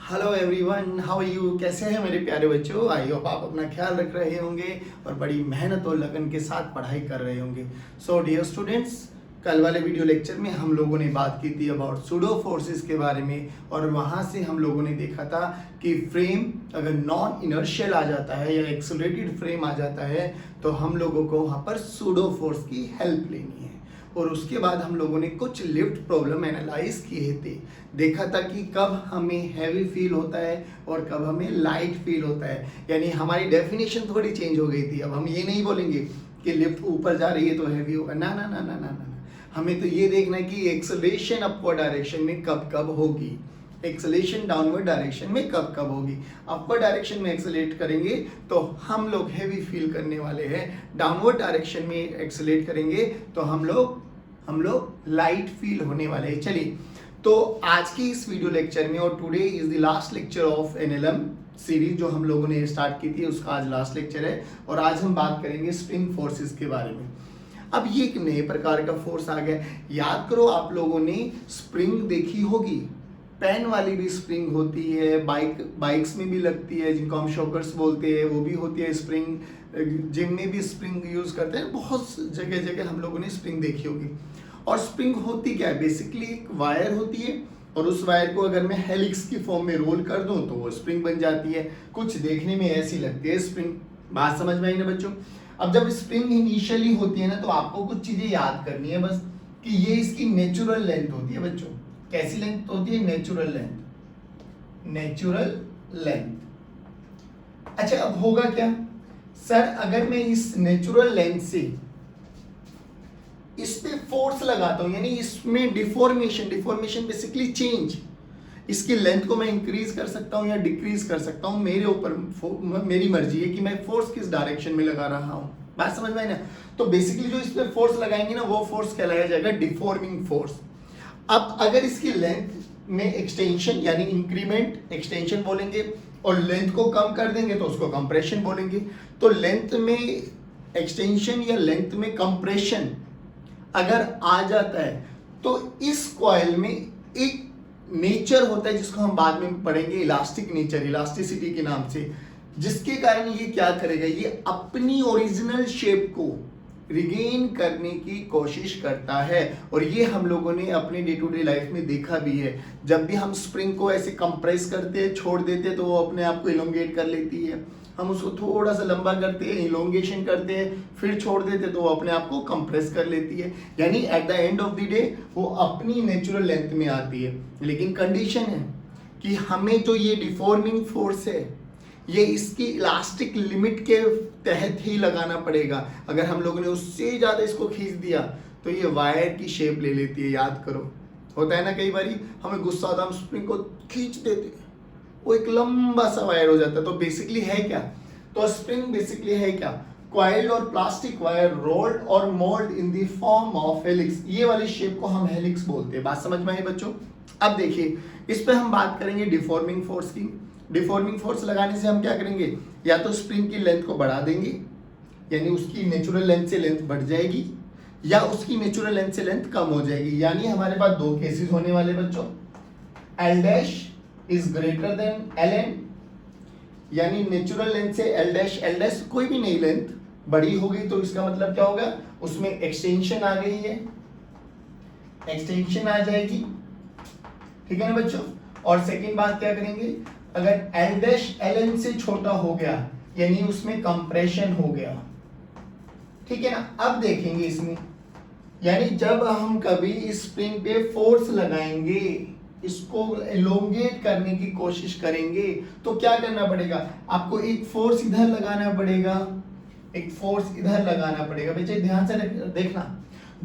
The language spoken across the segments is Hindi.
Hello everyone, how are you? कैसे हैं मेरे प्यारे बच्चों? आई होप आप अपना ख्याल रख रहे होंगे और बड़ी मेहनत और लगन के साथ पढ़ाई कर रहे होंगे। सो डियर स्टूडेंट्स, कल वाले वीडियो लेक्चर में हम लोगों ने बात की थी अबाउट सूडो फोर्सेस के बारे में, और वहाँ से हम लोगों ने देखा था कि फ्रेम अगर नॉन इनर्शियल आ जाता है या एक्सेलरेटेड फ्रेम आ जाता है तो हम लोगों को वहाँ पर सूडो फोर्स की हेल्प लेनी है। और उसके बाद हम लोगों ने कुछ लिफ्ट प्रॉब्लम एनालाइज किए थे, देखा था कि कब हमें हैवी फील होता है और कब हमें लाइट फील होता है। यानी हमारी डेफिनेशन थोड़ी चेंज हो गई थी। अब हम ये नहीं बोलेंगे कि लिफ्ट ऊपर जा रही है तो हैवी होगा, ना ना ना ना ना ना। हमें तो ये देखना है कि एक्सेलरेशन अपवर्ड डायरेक्शन में कब कब होगी, एक्सेलरेशन डाउनवर्ड डायरेक्शन में कब कब होगी। अपवर्ड डायरेक्शन में एक्सेलरेट करेंगे तो हम लोग हैवी फील करने वाले हैं, डाउनवर्ड डायरेक्शन में एक्सेलरेट करेंगे तो हम लोग लाइट फील होने वाले हैं। चलिए, तो आज की इस वीडियो लेक्चर में, और today is the last lecture of NLM series जो हम लोगों ने स्टार्ट की थी, उसका आज लास्ट लेक्चर है और आज हम बात करेंगे स्प्रिंग फोर्सेस के बारे में। अब ये एक नए प्रकार का फोर्स आ गया। याद करो, आप लोगों ने स्प्रिंग देखी होगी, पेन वाली भी स्प्रिंग होती है, बाइक्स में भी लगती है जिनको हम शॉकर्स बोलते हैं, वो भी होती है स्प्रिंग। जिम में भी स्प्रिंग यूज करते हैं, बहुत जगह जगह हम लोगों ने स्प्रिंग देखी होगी। और स्प्रिंग होती क्या है? बेसिकली एक वायर होती है और उस वायर को अगर मैं हेलिक्स की फॉर्म में रोल कर दूं तो वो स्प्रिंग बन जाती है। कुछ देखने में ऐसी लगती है स्प्रिंग। बात समझ में आई ना बच्चों? अब जब स्प्रिंग इनिशियली होती है ना, तो आपको कुछ चीजें याद करनी है बस, कि ये इसकी नेचुरल लेंथ होती है बच्चों। कैसी लेंथ होती है? Natural length, natural length. अच्छा, अब होगा क्या सर, अगर मैं इस नेचुरल लेंथ से इस पे फोर्स लगाता हूं, यानी इसमें डिफॉर्मेशन बेसिकली चेंज, इसकी लेंथ को मैं इंक्रीज कर सकता हूं या डिक्रीज कर सकता हूं, मेरे ऊपर मेरी मर्जी है कि मैं फोर्स किस डायरेक्शन में लगा रहा हूं। बात समझ में आई ना? तो बेसिकली जो इस पे फोर्स लगाएंगे ना, वो फोर्स कहलाया जाएगा डिफॉर्मिंग फोर्स। अब अगर इसकी लेंथ में एक्सटेंशन यानी इंक्रीमेंट, एक्सटेंशन बोलेंगे, और लेंथ को कम कर देंगे तो उसको कंप्रेशन बोलेंगे। तो लेंथ में एक्सटेंशन या लेंथ में कंप्रेशन अगर आ जाता है तो इस कॉइल में एक नेचर होता है जिसको हम बाद में पढ़ेंगे, इलास्टिक नेचर, इलास्टिसिटी के नाम से, जिसके कारण ये क्या करेगा, ये अपनी ओरिजिनल शेप को रिगेन करने की कोशिश करता है। और ये हम लोगों ने अपने डे टू डे लाइफ में देखा भी है। जब भी हम स्प्रिंग को ऐसे कंप्रेस करते हैं, छोड़ देते हैं, तो वो अपने आप को इलोंगेट कर लेती है। हम उसको थोड़ा सा लंबा करते हैं, इलोंगेशन करते हैं, फिर छोड़ देते तो वो अपने आप को कंप्रेस कर लेती है। यानी at the end of the day वो अपनी नेचुरल लेंथ में आती है। लेकिन कंडीशन है कि हमें जो ये डिफॉर्मिंग फोर्स है, ये इसकी इलास्टिक लिमिट के तहत ही लगाना पड़ेगा। अगर हम लोगों ने उससे ज़्यादा इसको खींच दिया तो ये वायर की शेप ले लेती है। याद करो, होता है ना, कई बारी हमें गुस्सा आता है, हम स्प्रिंग को खींच देते हैं, वो एक लंबा सा वायर हो जाता है। तो बेसिकली है क्या? तो स्प्रिंग बेसिकली है क्या? कॉइल्ड और प्लास्टिक वायर रोल्ड और mould in the form of helix. ये वाली शेप को हम हेलिक्स बोलते हैं। बात समझ में आई बच्चों? अब देखिए, इस पे हम बात करेंगे डिफॉर्मिंग फोर्स की। डिफॉर्मिंग फोर्स लगाने से हम क्या करेंगे? या तो स्प्रिंग की लेंथ को बढ़ा देंगे, यानी उसकी नेचुरल लेंथ से लेंथ बढ़ जाएगी, या उसकी नेचुरल लेंथ से लेंथ कम हो जाएगी। यानी हमारे पास दो केसेस होने वाले बच्चों, L dash is greater than L N, यानी नेचुरल लेंथ से एल डैश कोई भी नई लेंथ बड़ी हो गई तो इसका मतलब क्या होगा? उसमें एक्सटेंशन आ गई है, एक्सटेंशन आ जाएगी। ठीक है ना बच्चों? और सेकंड बात क्या करेंगे, अगर एल डैश एल एन से छोटा हो गया यानी उसमें कंप्रेशन हो गया। ठीक है ना? अब देखेंगे इसमें, यानी जब हम कभी इस स्प्रिंग पे फोर्स लगाएंगे, इसको एलोंगेट करने की कोशिश करेंगे, तो क्या करना पड़ेगा? आपको एक फोर्स इधर लगाना पड़ेगा, एक फोर्स इधर लगाना पड़ेगा। बच्चे ध्यान से देखना,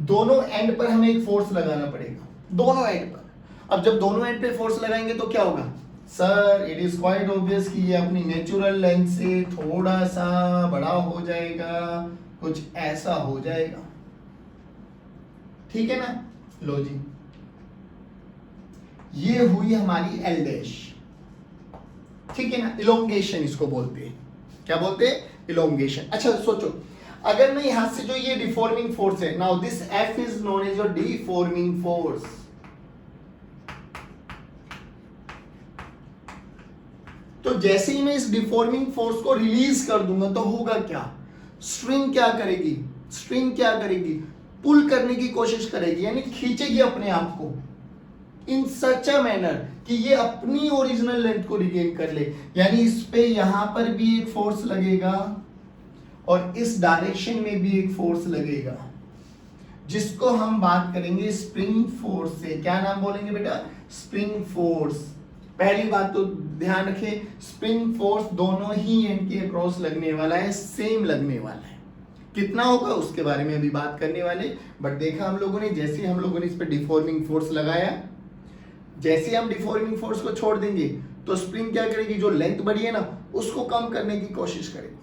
दोनों एंड पर हमें एक फोर्स लगाना पड़ेगा, दोनों एंड पर। अब जब दोनों एंड पे फोर्स लगाएंगे तो क्या होगा sir? It is quite obvious कि ये अपनी नेचुरल लेंथ से थोड़ा सा बड़ा हो जाएगा, कुछ ऐसा हो जाएगा। ठीक है ना? लो जी, ये हुई हमारी एल डैश। ठीक है ना? इलोंगेशन इसको बोलते हैं। क्या बोलते हैं? इलोंगेशन। अच्छा सोचो, अगर मैं यहां से जो ये डिफॉर्मिंग फोर्स है, now this F is known as your deforming force. तो जैसे ही मैं इस डिफॉर्मिंग फोर्स को रिलीज कर दूंगा तो होगा क्या, स्ट्रिंग क्या करेगी, स्ट्रिंग क्या करेगी, पुल करने की कोशिश करेगी, यानी खींचेगी अपने आप को इन सच अ मैनर कि ये अपनी ओरिजिनल लेंथ को रिगेन कर ले। यानी इस पे यहां पर भी एक फोर्स लगेगा और इस डायरेक्शन में भी एक फोर्स लगेगा, जिसको हम बात करेंगे स्प्रिंग फोर्स से। क्या नाम बोलेंगे बेटा, स्प्रिंग फोर्स। पहली बात तो ध्यान रखें, स्प्रिंग फोर्स दोनों ही एंड के अक्रॉस लगने वाला है, सेम लगने वाला है। कितना होगा उसके बारे में अभी बात करने वाले, बट देखा हम लोगों ने जैसे हम लोगों ने इस पे डिफॉर्मिंग फोर्स लगाया, जैसे हम डिफॉर्मिंग फोर्स को छोड़ देंगे तो स्प्रिंग क्या करेगी, जो लेंथ बढ़ी है ना उसको कम करने की कोशिश करेगी,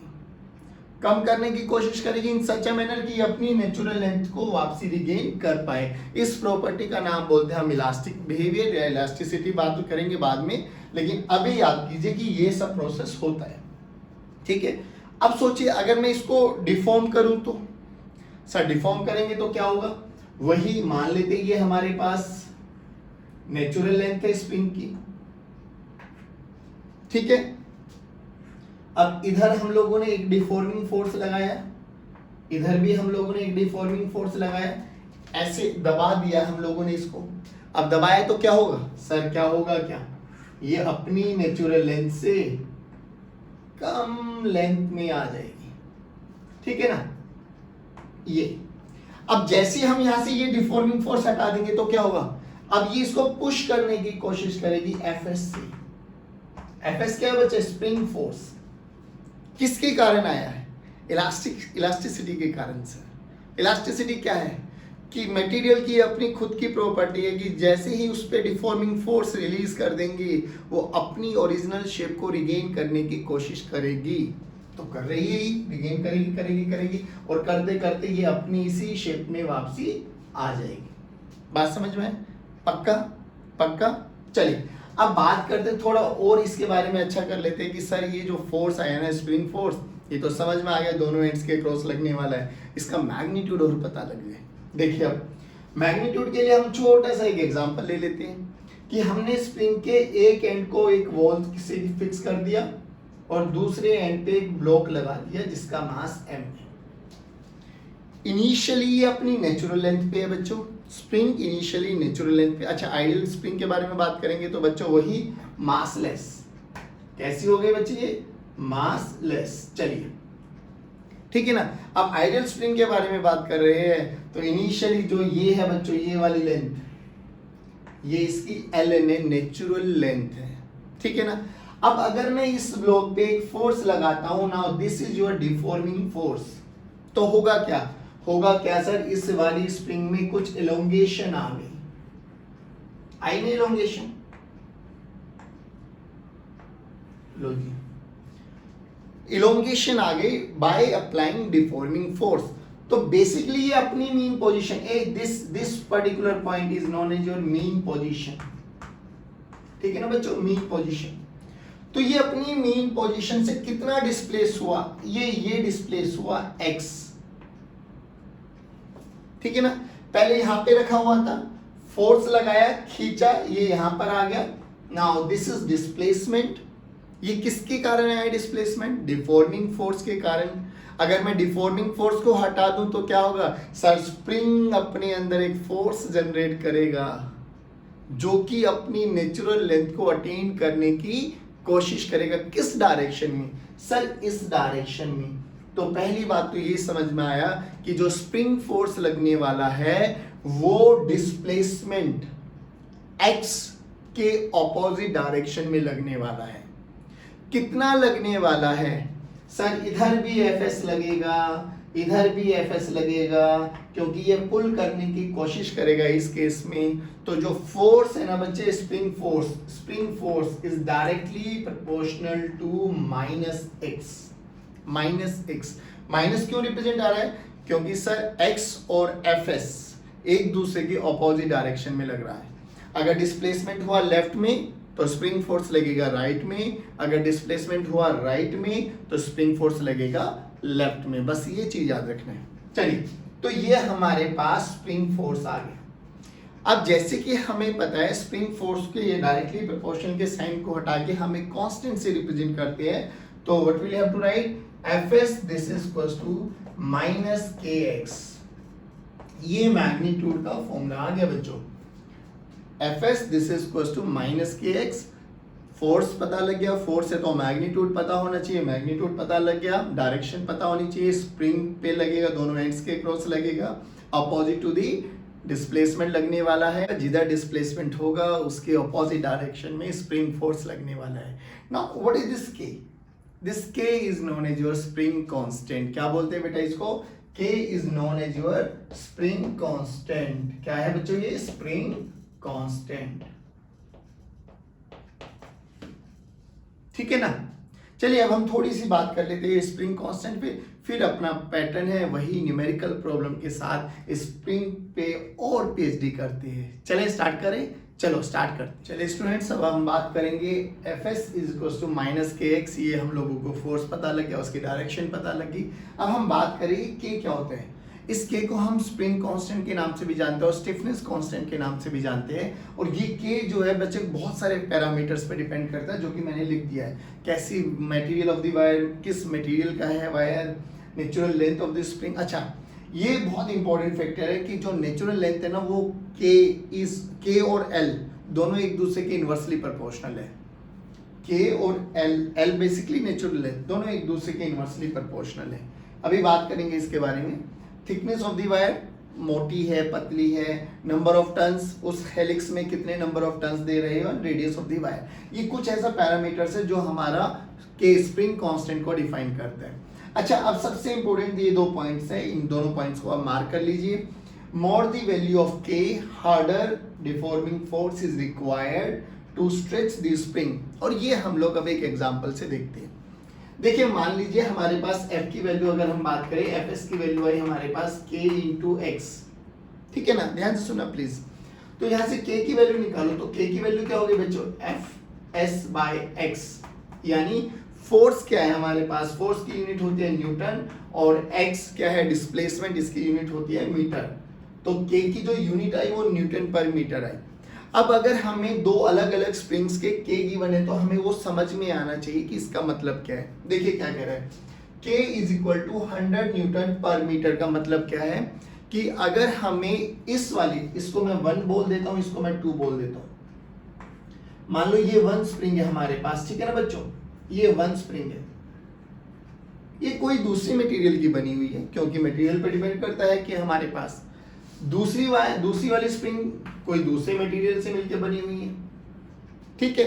कम करने की कोशिश करेगी इन सच अ मैनर की अपनी नेचुरल लेंथ को वापसी रिगेन कर पाए। इस प्रॉपर्टी का नाम बोलते हैं हम इलास्टिक बिहेवियर या इलास्टिसिटी, बात तो करेंगे बाद में, लेकिन अभी याद कीजिए कि ये सब प्रोसेस होता है। ठीक है, अब सोचिए अगर मैं इसको डिफॉर्म करूं तो, सर डिफॉर्म करेंगे तो क्या होगा, वही मान लेते ये हमारे पास नेचुरल लेंथ है स्प्रिंग की, ठीक है। अब इधर हम लोगों ने एक डिफॉर्मिंग फोर्स लगाया, इधर भी हम लोगों ने एक डिफॉर्मिंग फोर्स लगाया, ऐसे दबा दिया हम लोगों ने इसको। अब दबाया तो क्या होगा सर, क्या होगा, क्या ये अपनी नेचुरल लेंथ से कम लेंथ में आ जाएगी, ठीक है ना ये। अब जैसे हम यहां से ये डिफॉर्मिंग फोर्स हटा देंगे तो क्या होगा, अब ये इसको पुश करने की कोशिश करेगी एफएस से। एफएस क्या है बच्चे, स्प्रिंग फोर्स। किसके कारण आया है, इलास्टिसिटी के कारण से। इलास्टिसिटी क्या है कि मटेरियल की अपनी खुद की प्रॉपर्टी है कि जैसे ही उस पे डिफॉर्मिंग फोर्स रिलीज कर देंगे वो अपनी ओरिजिनल शेप को रिगेन करने की कोशिश करेगी, तो कर रही है ही, रिगेन करेगी करेगी करेगी और करते करते ये अपनी इसी शेप में वापसी आ जाएगी। बात समझ में, पक्का पक्का। चलिए अब बात करते हैं थोड़ा और इसके बारे में, अच्छा कर लेते हैं कि सर ये जो फोर्स आया ना स्प्रिंग फोर्स, ये तो समझ में आ गया दोनों एंड्स के क्रॉस लगने वाला है, इसका मैग्नीट्यूड और पता लग गया। देखिए अब मैग्नीट्यूड के लिए हम छोटा सा एक एग्जांपल ले लेते हैं कि हमने स्प्रिंग के एक एंड को एक वॉल से फिक्स कर दिया और दूसरे एंड पे एक ब्लॉक लगा दिया जिसका मास m है। इनिशियली ये अपनी नेचुरल लेंथ पे है बच्चों, स्प्रिंग इनिशियली नेचुरल लेंथ पे। अच्छा आइडियल स्प्रिंग के बारे में बात करेंगे तो बच्चों वही मासलेस। कैसी हो गई बच्चे ये, मासलेस। चलिए ठीक है ना। अब आइडियल स्प्रिंग के बारे में बात कर रहे हैं तो इनिशियली जो ये है बच्चों, ये वाली लेंथ, ये इसकी ln है, नेचुरल लेंथ है, ठीक है ना। अब अगर मैं इस ब्लॉक पे एक फोर्स लगाता हूं, now this is your deforming force, तो होगा क्या, होगा क्या सर, इस वाली स्प्रिंग में कुछ एलोंगेशन आ गई, आई नहीं एलोंगेशन, लो जी इलोंगेशन आ गई बाय अप्लाइंग डिफॉर्मिंग फोर्स। तो बेसिकली ये अपनी mean position, this particular point is known as your mean position, ठीक है ना बच्चों, मीन पोजीशन। तो ये अपनी मीन पोजीशन से कितना डिस्प्लेस हुआ, ये डिस्प्लेस हुआ x, ठीक है ना। पहले यहां पे रखा हुआ था, फोर्स लगाया, खींचा, ये यहां पर आ गया। Now this is displacement. ये किसके कारण आया डिस्प्लेसमेंट, डिफॉर्मिंग फोर्स के कारण। अगर मैं डिफॉर्मिंग फोर्स को हटा दूं तो क्या होगा सर, स्प्रिंग अपने अंदर एक फोर्स जनरेट करेगा जो कि अपनी नेचुरल लेंथ को अटेन करने की कोशिश करेगा। किस डायरेक्शन में सर, इस डायरेक्शन में। तो पहली बात तो ये समझ में आया कि जो स्प्रिंग फोर्स लगने वाला है वो डिस्प्लेसमेंट x के ऑपोजिट डायरेक्शन में लगने वाला है। कितना लगने वाला है सर, इधर भी Fs लगेगा, इधर भी Fs लगेगा, क्योंकि ये पुल करने की कोशिश करेगा इस केस में। तो जो फोर्स है ना बच्चे, spring force is directly proportional to minus x. Minus क्यों रिप्रेजेंट आ रहा है, क्योंकि सर x और Fs एक दूसरे के ऑपोजिट डायरेक्शन में लग रहा है। अगर डिस्प्लेसमेंट हुआ लेफ्ट में तो स्प्रिंग फोर्स लगेगा राइट में, अगर डिस्प्लेसमेंट हुआ राइट में तो स्प्रिंग फोर्स लगेगा लेफ्ट में। बस ये चीज याद रखना है। चलिए, तो ये हमारे पास स्प्रिंग फोर्स आ गया। अब जैसे कि हमें पता है स्प्रिंग फोर्स के ये डायरेक्टली प्रोपोर्शनल के साइन को हटा के हम एक कांस्टेंट से रिप्रेजेंट करते हैं, तो what will have to write, Fs this is equals to minus kx। ये मैग्नीट्यूड का फॉर्मूला आ गया बच्चों। Fs this is equals to minus kx, force पता लग गया, फोर्स है तो मैग्नीट्यूड पता होना चाहिए, मैग्नीट्यूड पता लग गया, डायरेक्शन पता होनी चाहिए, स्प्रिंग पे लगेगा, दोनों एंड्स के क्रॉस लगेगा, अपोजिट टू दी डिस्प्लेसमेंट लगने वाला है, जिधर डिस्प्लेसमेंट होगा उसके अपोजिट डायरेक्शन में स्प्रिंग फोर्स लगने वाला है। Now what is this k? This k is known as your spring constant. क्या बोलते हैं बेटा इसको? k is known as your spring constant. क्या है बच्चों ये? Spring constant. ठीक है ना? चलिए अब हम थोड़ी सी बात कर लेते हैं स्प्रिंग कांस्टेंट पे, फिर अपना पैटर्न है वही न्यूमेरिकल प्रॉब्लम के साथ स्प्रिंग पे और पीएचडी करते हैं। चलें स्टार्ट करें, चलो स्टार्ट करते हैं। चलिए स्टूडेंट्स अब हम बात करेंगे Fs is equals to minus kx। ये हम लोगों को फोर्स पता लग गया, उसकी डायरेक्शन पता लगी। अब हम बात करेंगे k क्या होता है। इस k को हम स्प्रिंग कांस्टेंट के नाम से भी जानते हैं और स्टिफनेस कांस्टेंट के नाम से भी जानते हैं। और ये k जो है बच्चे बहुत सारे पैरामीटर्स पे डिपेंड करता है, जो कि मैंने लिख दिया है। कैसी मटेरियल ऑफ द वायर, किस मटेरियल का है wire, natural length of the spring. अच्छा, ये बहुत इंपॉर्टेंट फैक्टर है कि जो नेचुरल लेंथ है ना वो k और l दोनों एक दूसरे के इनवर्सली प्रोपोर्शनल है। k और l बेसिकली नेचुरल लेंथ, दोनों एक दूसरे के इनवर्सली प्रोपोर्शनल है। अभी बात करेंगे इसके बारे में। थिकनेस ऑफ द वायर, मोटी है, पतली है, नंबर ऑफ टर्न्स, उस हेलिक्स में कितने नंबर ऑफ टर्न्स दे रहे हो, रेडियस ऑफ द वायर, ये कुछ ऐसा पैरामीटर्स है जो हमारा के स्प्रिंग कांस्टेंट को डिफाइन करता है। अच्छा, अब सबसे इंपॉर्टेंट ये दो पॉइंट्स है, इन दोनों पॉइंट्स को आप मार्क कर लीजिए। More the value of k, harder deforming force is required to stretch the spring. और ये हम लोग अब एक एग्जांपल से देखते हैं। देखिए मान लीजिए हमारे पास f की वैल्यू अगर हम बात करें, fs की वैल्यू आई हमारे पास k इंटू एक्स। ठीक है ना, ध्यान से सुनना प्लीज। तो यहाँ से k की वैल्यू निकालो, तो k की वैल्यू क्या होगी बच्चों? fs by x। यानी फोर्स क्या है हमारे पास? फोर्स की यूनिट होती है न्यूटन और x क्या है? डिस्प्लेसमेंट, इसकी यूनिट होती है मीटर। तो k की जो यूनिट आई वो न्यूटन पर मीटर आई। अब अगर हमें दो अलग अलग स्प्रिंग्स के k गिवन है तो हमें वो समझ में आना चाहिए कि इसका मतलब क्या है। देखिए क्या कह रहा है, k is equal to 100 newton per metre. का मतलब क्या है कि अगर हमें इस वाली, इसको मैं 1 बोल देता हूं, इसको मैं 2 बोल देता हूं। मान लो ये 1 स्प्रिंग है हमारे पास, ठीक है ना बच्चों, ये 1 स्प्रिंग है, ये कोई दूसरी मटेरियल की बनी हुई है, क्योंकि मटेरियल पर डिपेंड करता है कि हमारे पास दूसरी वाली स्प्रिंग कोई दूसरे मटेरियल से मिलकर बनी हुई है। ठीक है,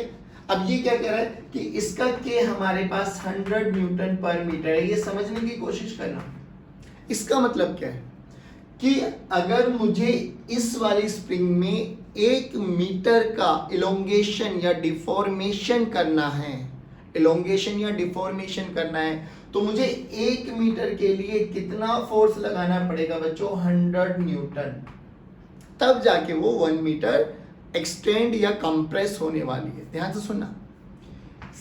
अब ये क्या कह रहा है कि इसका के हमारे पास 100 न्यूटन पर मीटर है। ये समझने की कोशिश करना, इसका मतलब क्या है कि अगर मुझे इस वाली स्प्रिंग में 1 मीटर का इलोंगेशन या डिफॉर्मेशन करना है, इलोंगेशन या डिफॉर्मेशन करना है, तो मुझे 1 मीटर के लिए कितना फोर्स लगाना पड़ेगा बच्चों? 100 न्यूटन। तब जाके वो 1 मीटर एक्सटेंड या कंप्रेस होने वाली है। ध्यान से सुनना।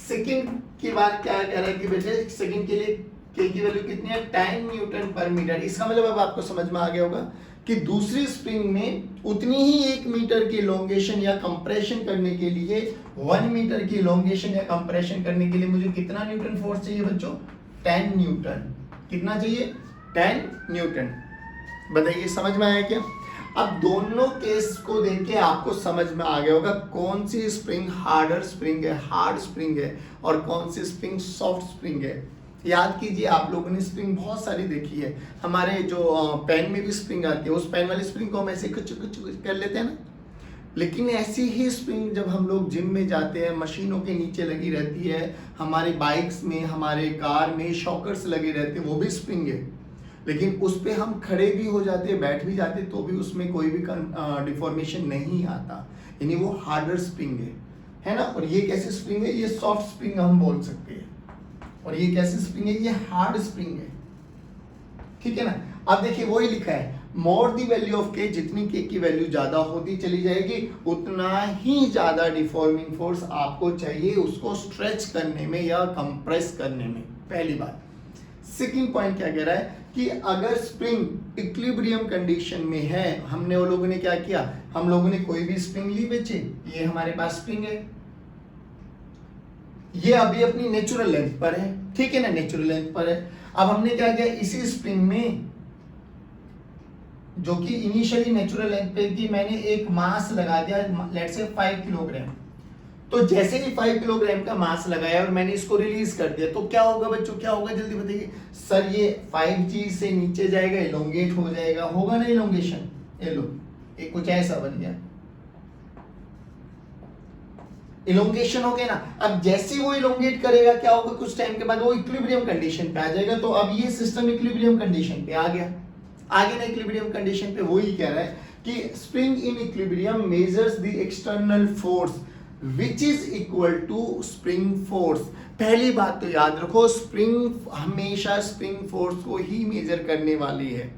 सेकंड की बात क्या कह रहा है कि बेटे सेकंड के लिए के की वैल्यू कितनी है? 10 न्यूटन पर मीटर। इसका मतलब अब आपको समझ में आ गया होगा कि दूसरी स्प्रिंग में उतनी ही 1 मीटर की इलोंगेशन या कंप्रेशन करने के लिए, 1 मीटर की इलोंगेशन या कंप्रेशन करने के लिए मुझे कितना न्यूटन फोर्स चाहिए बच्चों? 10 न्यूटन। कितना चाहिए? 10 न्यूटन। बताइए समझ में आया क्या? अब दोनों केस को देख के आपको समझ में आ गया होगा कौन सी स्प्रिंग हार्डर स्प्रिंग है, हार्ड स्प्रिंग है, और कौन सी स्प्रिंग सॉफ्ट स्प्रिंग है। याद कीजिए, आप लोगों ने स्प्रिंग बहुत सारी देखी है, हमारे जो पेन में भी स्प्रिंग आती है, उस पेन वाली स्प्रिंग को हम ऐसे कुछ कर लेते हैं ना। लेकिन ऐसी ही स्प्रिंग जब हम लोग जिम में जाते हैं, मशीनों के नीचे लगी रहती है, हमारी बाइक्स में, हमारे कार में शॉकर्स लगे रहते हैं, वो भी स्प्रिंग है। लेकिन उस पर हम खड़े भी हो जाते हैं, बैठ भी जाते हैं, तो भी उसमें कोई भी डिफॉर्मेशन नहीं आता, यानी वो हार्डर स्प्रिंग है ना। और ये कैसी स्प्रिंग है? ये सॉफ्ट स्प्रिंग हम बोल सकते हैं। और ये कैसी स्प्रिंग है? ये हार्ड स्प्रिंग है। ठीक है ना। अब देखिए वही लिखा है, मोर द वैल्यू ऑफ के, जितनी के की वैल्यू ज्यादा होती चली जाएगी उतना ही ज्यादा डिफॉर्मिंग फोर्स आपको चाहिए उसको स्ट्रेच करने में या कंप्रेस करने में। पहली बात। सेकंड पॉइंट क्या कह रहा है कि अगर स्प्रिंग इक्विलिब्रियम कंडीशन में है, हमने वो लोगों ने क्या किया, हम लोगों ने कोई भी स्प्रिंग ली बच्चे, ये हमारे पास स्प्रिंग है, ये अभी अपनी नेचुरल लेंथ पर है, ठीक है ना, नेचुरल लेंथ पर है। अब हमने क्या किया, इसी स्प्रिंग में जो कि इनिशियली नेचुरल लेंथ पे की, मैंने एक मास लगा दिया, लेट्स से 5 किलोग्राम। तो जैसे ही 5 किलोग्राम का मास लगाया और मैंने इसको रिलीज कर दिया, तो क्या होगा बच्चों, क्या होगा जल्दी बताइए सर। ये 5G से नीचे जाएगा, इलोंगेट हो जाएगा, होगा ना इलोंगेशन, ये लो ये कुछ ऐसा बन गया, इलोंगेशन हो गया ना। अब जैसे वो इलोंगेट करेगा क्या होगा, कुछ टाइम के बाद वो इक्विलिब्रियम कंडीशन पे आ जाएगा। तो अब ये सिस्टम इक्विलिब्रियम कंडीशन पे आ गया, आगे ना इक्विलिब्रियम कंडीशन पे वही कह रहा है कि spring in equilibrium measures the external force which is equal to spring force. पहली बात तो याद रखो, स्प्रिंग हमेशा स्प्रिंग फोर्स को ही मेजर करने वाली है।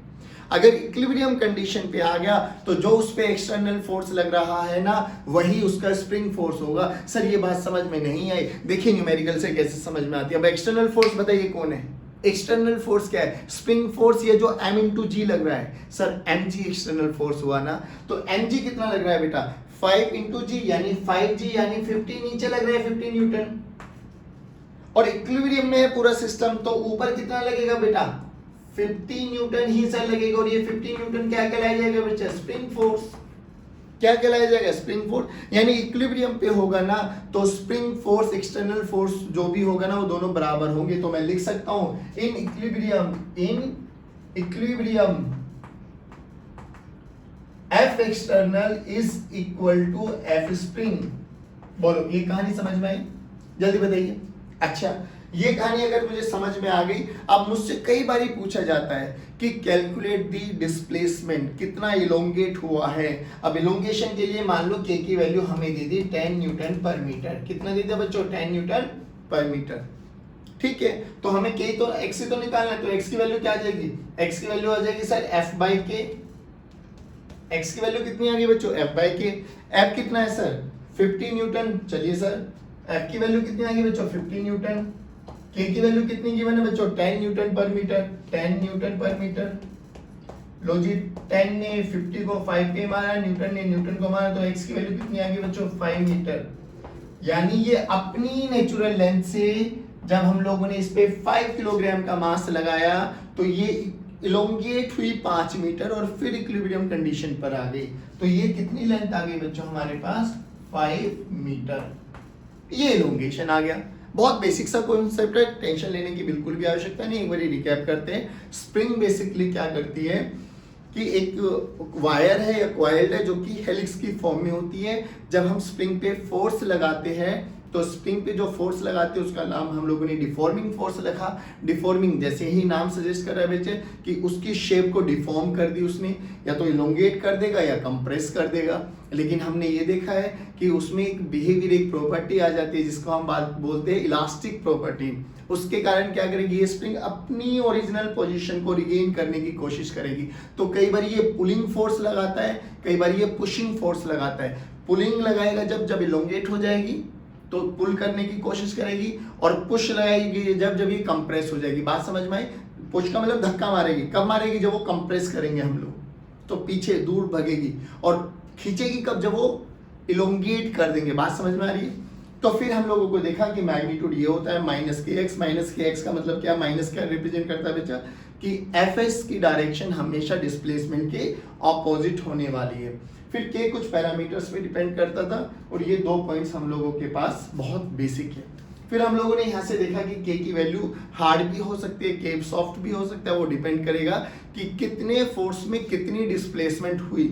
अगर इक्विलिब्रियम कंडीशन पे आ गया तो जो उस पे एक्सटर्नल फोर्स लग रहा है ना, वही उसका स्प्रिंग फोर्स होगा। सर ये बात समझ में नहीं आई, देखिए न्यूमेरिकल से कैसे समझ में आती है। अब एक्सटर्नल फोर्स बताइए कौन है, एक्सटर्नल फोर्स क्या है, स्प्रिंग फोर्स, ये जो m/g लग रहा है सर, mg एक्सटर्नल फोर्स हुआ ना, तो mg कितना लग रहा है बेटा, 5 यानी 5g यानी 50 नीचे लग रहा है 50 न्यूटन, और इक्विलिब्रियम में है पूरा सिस्टम, तो ऊपर कितना लगेगा बेटा 50 न्यूटन ही सर लगेगा। और ये 50 न्यूटन क्या कहलाया जाएगा बच्चा, स्प्रिंग फोर्स। क्या कहलाया जाएगा, स्प्रिंग फोर्स। यानी इक्विलिब्रियम पे होगा ना तो स्प्रिंग फोर्स एक्सटर्नल फोर्स जो भी होगा ना वो दोनों बराबर होंगे। तो मैं लिख सकता हूं in equilibrium F external is equal to F spring. बोलो ये कहानी समझ में आई, जल्दी बताइए। अच्छा ये कहानी अगर मुझे समझ में आ गई, अब मुझसे कई बार पूछा जाता है कि कैलकुलेट दी डिस्प्लेसमेंट, कितना इलोंगेट हुआ है। अब इलोंगेशन के लिए मान लो k की वैल्यू हमें दे दी 10 न्यूटन पर मीटर, कितना दे दिया बच्चों 10 न्यूटन पर मीटर, ठीक है। तो हमें k तो x से तो निकालना है, तो x की वैल्यू क्या आ जाएगी, x की वैल्यू आ जाएगी सर f/k। x की वैल्यू कितनी आ गई बच्चों, f/k। f कितना है सर 50 न्यूटन, चलिए सर f की वैल्यू कितनी आ गई बच्चों 50 न्यूटन। k की वैल्यू कितनी की मैंने बच्चों 10 Newton per metre, 10 Newton per metre. लो जी 10 ने 50 को 5 पे मारा, न्यूटन ने न्यूटन को मारा, तो x की वैल्यू कितनी आ गई बच्चों 5 मीटर। यानी ये अपनी नेचुरल लेंथ से जब हम लोगों ने इस पे 5 किलोग्राम का मास लगाया तो ये इलोंगेट हुई 5 मीटर और फिर इक्विलिब्रियम कंडीशन पर आ गई। तो ये कितनी लेंथ आ गई बच्चों हमारे पास 5 मीटर, ये इलोंगेशन आ गया। बहुत बेसिक सा कॉन्सेप्ट है, टेंशन लेने की बिल्कुल भी आवश्यकता नहीं। एक बार रिकैप करते हैं। स्प्रिंग बेसिकली क्या करती है कि एक वायर है या कॉइल है जो कि हेलिक्स की फॉर्म में होती है। जब हम स्प्रिंग पे फोर्स लगाते हैं तो स्प्रिंग पे जो फोर्स लगाते हैं उसका नाम हम लोगों ने डिफॉर्मिंग फोर्स रखा। डिफॉर्मिंग जैसे ही नाम सजेस्ट कर रहा है बच्चे कि उसकी शेप को डिफॉर्म कर दी उसने, या तो इलोंगेट कर देगा या कंप्रेस कर देगा। लेकिन हमने ये देखा है कि उसमें एक बिहेवियर, एक प्रॉपर्टी आ जाती है जिसको हम बात बोलते हैं इलास्टिक प्रॉपर्टी। उसके कारण क्या करेगी ये स्प्रिंग अपनी ओरिजिनल पोजीशन को रिगेन करने की कोशिश करेगी। तो कई बार ये पुलिंग फोर्स लगाता है, कई बार ये पुशिंग फोर्स लगाता है। पुलिंग लगाएगा जब इलोंगेट हो जाएगी तो पुल करने की कोशिश करेगी, और पुश लगाएगी जब ये कंप्रेस हो जाएगी। बात समझ में आई। पुश का मतलब धक्का मारेगी, कब मारेगी जब वो कंप्रेस करेंगे हम लोग, तो पीछे दूर भगेगी, और खींचेगी कब जब वो इलोंगेट कर देंगे। बात समझ में आ रही है। तो फिर हम लोगों को देखा कि मैग्नीट्यूड ये होता है -kx। -kx का मतलब क्या, माइनस क्या रिप्रेजेंट करता है बच्चा कि fs की डायरेक्शन हमेशा डिस्प्लेसमेंट के ऑपोजिट होने वाली है। फिर k कुछ पैरामीटर्स पे डिपेंड करता था, और ये 2 पॉइंट्स हम लोगों के पास बहुत बेसिक है। फिर हम लोगों ने यहाँ से देखा कि k की वैल्यू हार्ड भी हो सकती है, k सॉफ्ट भी हो सकता है। वो डिपेंड करेगा कि कितने फोर्स में कितनी डिस्प्लेसमेंट हुई।